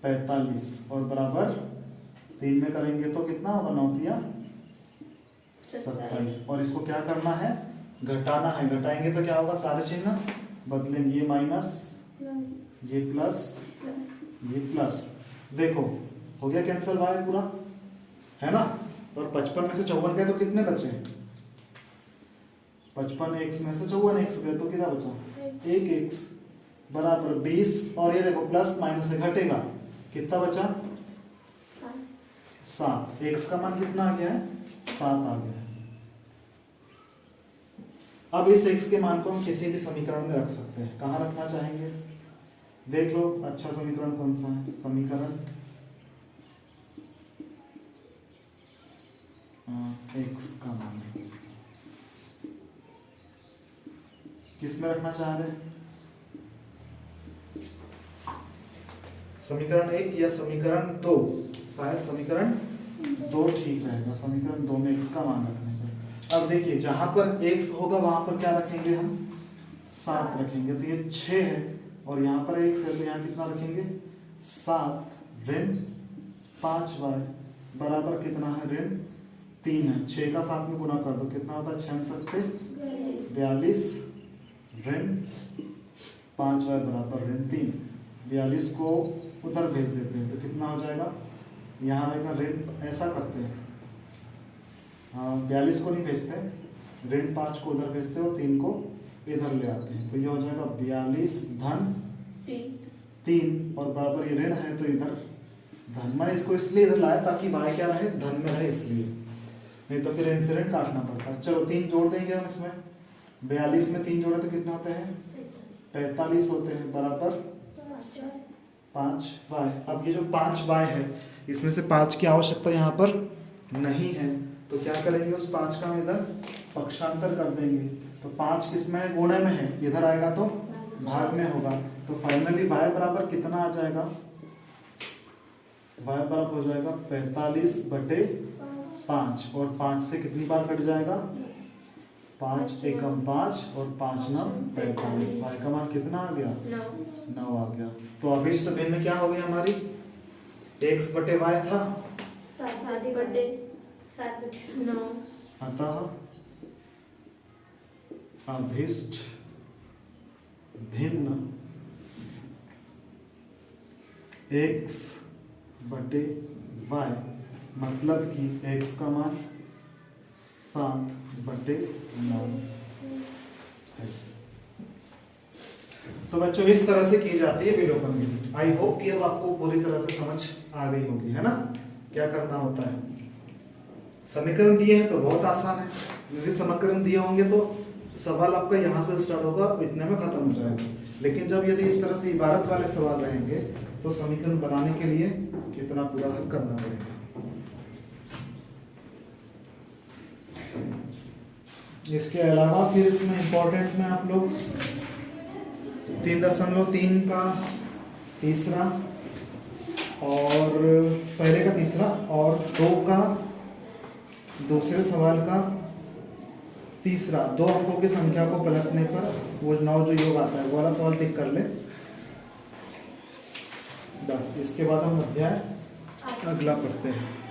45, और बराबर 3 में करेंगे तो कितना होगा 9 तिया 27। और इसको क्या करना है घटाना है, घटाएंगे तो क्या होगा सारे चिन्ह बदलेंगे, ये माइनस ये प्लस ये प्लस, देखो हो गया कैंसिल वाई पूरा, है ना। और 55 में से 54 गए तो कितने बचे, 55x में से 54x गए तो कितना बचा 1x, बराबर 20 और ये देखो प्लस माइनस से घटेगा, कितना बचा 7। x का मान कितना आ गया है 7 आ गया है। अब इस x के मान को हम किसी भी समीकरण में रख सकते हैं। कहाँ रखना चाहेंगे देख लो, अच्छा समीकरण कौन सा है, समीकरण x का मान किस में रखना चाह रहे हैं, समीकरण 1 या समीकरण 2, शायद समीकरण 2 ठीक रहेगा। समीकरण 2 में x का मान रखने पर अब देखिए जहां पर x होगा वहां पर क्या रखेंगे हम 7 रखेंगे, तो ये 6 है और यहाँ पर x है तो यहाँ कितना रखेंगे 7 ऋण 5y बराबर कितना है ऋण 3 है। 6 का 7 में गुना कर दो कितना होता है 6 सकते 42 ऋण 5y बराबर ऋण 3। 42 को उधर भेज देते हैं तो कितना हो जाएगा, यहाँ रहेगा ऋण, ऐसा करते हैं हाँ 42 को नहीं भेजते, ऋण 5 को उधर भेजते हैं और 3 को इधर ले आते हैं, तो ये हो जाएगा 42 धन 3 और बराबर ये ऋण है तो इधर धन। मैंने इसको इसलिए इधर लाया ताकि y क्या रहे धन में रहे, इसलिए नहीं तो फिर इनसे ऋण काटना पड़ता है। चलो 3 जोड़ देंगे हम इसमें, 42 में 3 जोड़े तो कितना होते हैं 45 होते हैं बराबर 5y। अब ये जो 5y है इसमें से 5 की आवश्यकता यहाँ पर नहीं है तो क्या करेंगे उस 5 का हम इधर पक्षांतर कर देंगे, तो 5 किस में है गुणे में है, इधर आएगा तो भाग में होगा, तो फाइनली y बराबर कितना आ जाएगा, y बराबर हो जाएगा 45/5 और 5 से कितनी बार कट जाएगा 5 एकम 5 और 5 9 45। y का मान कितना आ गया 9 आ गया। तो अभिष्ट भिन्न क्या हो गई हमारी x/y था, अतः अभिष्ट भिन्न x/y मतलब कि x का मान 7/9 है। तो बच्चों इस तरह से की जाती है विलोपन विधि। आई होप कि अब आपको पूरी तरह से समझ आ गई होगी, है ना क्या करना होता है। समीकरण दिए हैं तो बहुत आसान है, यदि समीकरण दिए होंगे तो सवाल आपका यहाँ से स्टार्ट होगा इतने में खत्म हो जाएगा, लेकिन जब यदि इस तरह से इबारत वाले सवाल रहेंगे तो समीकरण बनाने के लिए इतना पूरा हल करना पड़ेगा। इसके अलावा फिर इसमें इंपॉर्टेंट में आप लोग 3.3 का तीसरा और पहले का तीसरा और 2 का दूसरे सवाल का तीसरा, 2 अंकों की संख्या को पलटने पर वो 9 जो योग आता है वो वाला सवाल टिक कर ले बस। इसके बाद हम अध्याय अगला पढ़ते हैं।